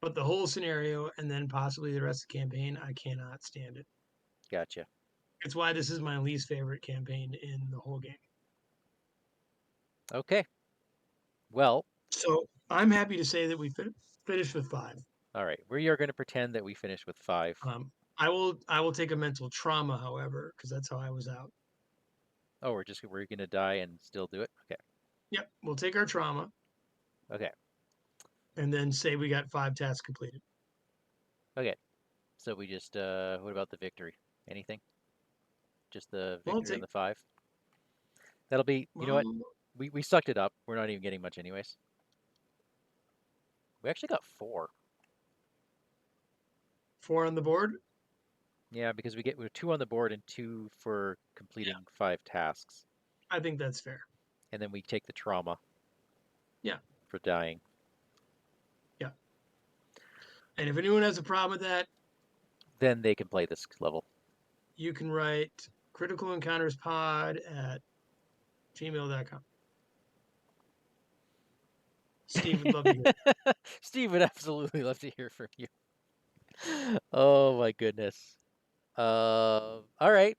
But the whole scenario and then possibly the rest of the campaign, I cannot stand it. gotcha. It's why this is my least favorite campaign in the whole game. Okay. Well, So I'm happy to say that we finished with 5. all right. We are going to pretend that we finished with 5. I will take a mental trauma, however, because that's how I was out. Oh, we're going to die and still do it? Okay. Yep, we'll take our trauma Okay. and then say we got 5 tasks completed. Okay. So we just what about the victory? Anything? Just the Well, victory on the 5? That'll be, you know what? well We sucked it up. We're not even getting much anyways. We actually got 4. 4 on the board. Yeah, because we're 2 on the board and 2 for Yeah, completing 5 tasks. I think that's fair. And then we take the trauma Yeah, for dying. And if anyone has a problem with that, Then they can play this level. you can write criticalencounterspod@gmail.com. Steve would love to hear. Steve would absolutely love to hear from you. Oh my goodness. All right,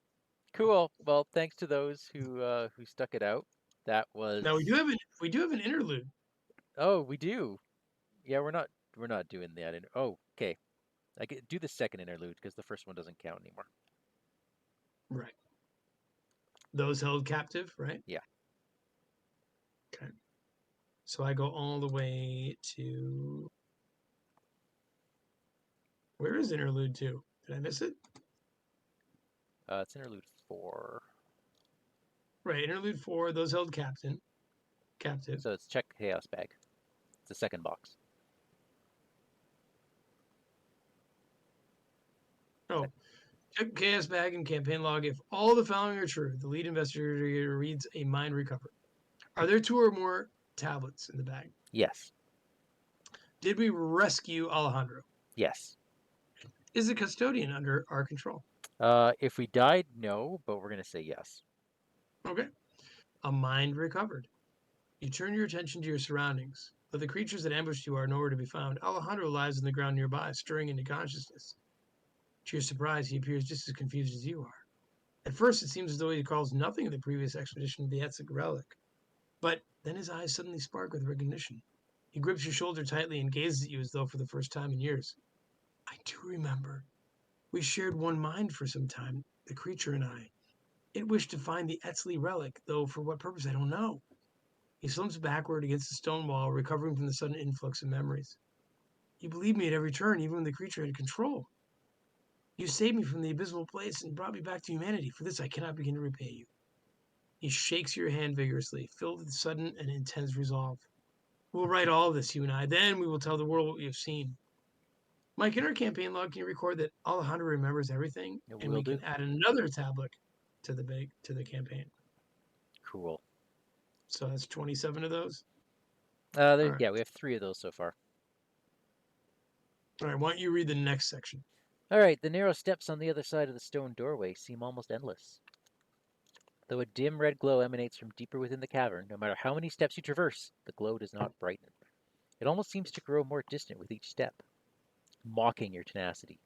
cool. Well, thanks to those who stuck it out. That was. Now we do have an interlude. Oh, we do. Yeah, we're not doing that. Oh, okay. I could do the second interlude because the first one doesn't count anymore. Right. Those held captive, right? Yeah. Okay. So I go all the way to where is interlude two? Did I miss it? It's interlude 4. Right, interlude four, those held captive. So it's check chaos bag. It's the second box. Oh, check chaos bag and campaign log. If all the following are true, the lead investigator reads a mind recovered. Are there two or more tablets in the bag? Yes. Did we rescue Alejandro? Yes. Is the custodian under our control? If we died, no, but we're gonna say yes. Okay. A mind recovered. You turn your attention to your surroundings, but the creatures that ambushed you are nowhere to be found. Alejandro lies on the ground nearby, stirring into consciousness. To your surprise, he appears just as confused as you are. At first, it seems as though he recalls nothing of the previous expedition to the Eztli relic, but then his eyes suddenly spark with recognition. He grips your shoulder tightly and gazes at you as though for the first time in years. I do remember. We shared one mind for some time, the creature and I. It wished to find the Eztli relic, though for what purpose I don't know. He slumps backward against the stone wall, recovering from the sudden influx of memories. You believed me at every turn, even when the creature had control. You saved me from the abysmal place and brought me back to humanity. For this I cannot begin to repay you. He shakes your hand vigorously, filled with sudden and intense resolve. We'll write all of this, you and I. Then we will tell the world what we have seen. Mike, in our campaign log, can you record that Alejandro remembers everything, It and will we do. can add another tablet to the campaign. Cool. So that's 27 of those. All right. Yeah, we have 3 of those so far. All right. Why don't you read the next section? All right, the narrow steps on the other side of the stone doorway seem almost endless. Though a dim red glow emanates from deeper within the cavern, no matter how many steps you traverse, the glow does not brighten. It almost seems to grow more distant with each step, mocking your tenacity.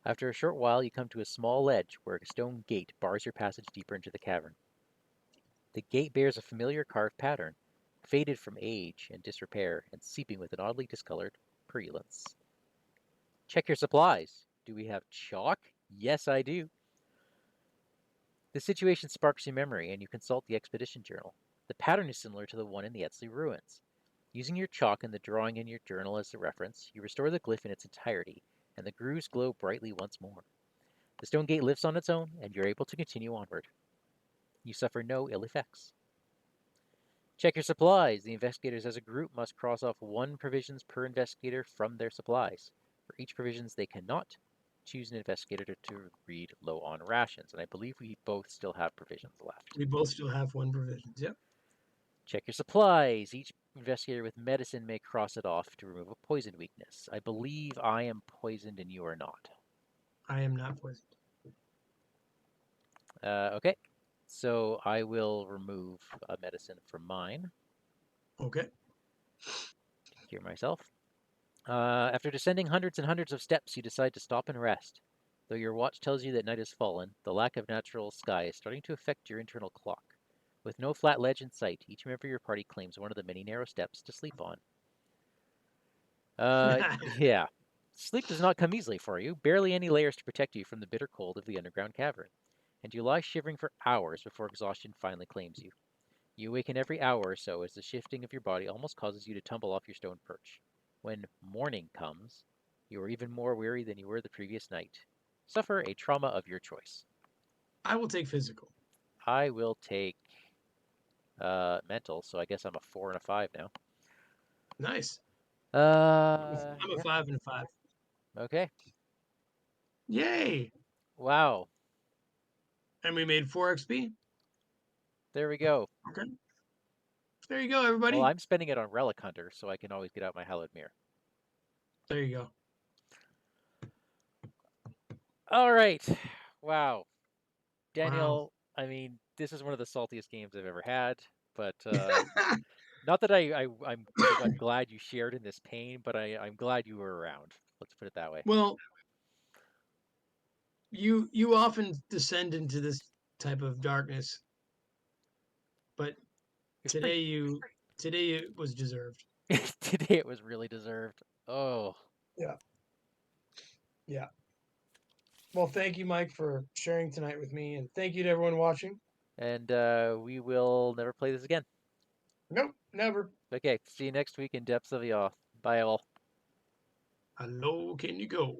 After a short while, you come to a small ledge where a stone gate bars your passage deeper into the cavern. The gate bears a familiar carved pattern, faded from age and disrepair, and seeping with an oddly discolored purulence. Check your supplies. Do we have chalk? Yes, I do. The situation sparks your memory, and you consult the expedition journal. The pattern is similar to the one in the Eztli ruins. Using your chalk and the drawing in your journal as a reference, you restore the glyph in its entirety, and the grooves glow brightly once more. The stone gate lifts on its own, and you're able to continue onward. You suffer no ill effects. Check your supplies. The investigators as a group must cross off 1 provisions per investigator from their supplies. For each provisions they cannot, choose an investigator to read low on rations. And I believe we both still have provisions left. We both still have one provisions. Yep. Check your supplies. Each investigator with medicine may cross it off to remove a poison weakness. I believe I am poisoned and you are not. I am not poisoned. Okay. So I will remove a medicine from mine Okay. to cure myself. After descending hundreds and hundreds of steps, you decide to stop and rest. Though your watch tells you that night has fallen, the lack of natural sky is starting to affect your internal clock. With no flat ledge in sight, each member of your party claims one of the many narrow steps to sleep on. Yeah. Sleep does not come easily for you, barely any layers to protect you from the bitter cold of the underground cavern, and you lie shivering for hours before exhaustion finally claims you. You awaken every hour or so as the shifting of your body almost causes you to tumble off your stone perch. When morning comes, you are even more weary than you were the previous night. Suffer a trauma of your choice. I will take physical. I will take mental, so I guess I'm a 4 and a 5 now. Nice. I'm a Yeah. 5 and a 5. Okay. Yay! Wow. And we made 4 XP. There we go. Okay. There you go, Well, everybody. I'm spending it on Relic Hunter, so I can always get out my Hallowed Mirror. There you go. All right. Wow. Wow. Daniel, I mean, this is one of the saltiest games I've ever had, but not that I'm glad you shared in this pain, but I'm glad you were around. Let's put it that way. Well, you often descend into this type of darkness, but It's pretty today you today it was deserved. today it was really deserved. Oh, Yeah. Yeah. Well, thank you, Mike, for sharing tonight with me, and thank you to everyone watching. and we will never play this again. Nope, never. Okay, see you next week in Depths of Yaw. Bye all. How low can you go?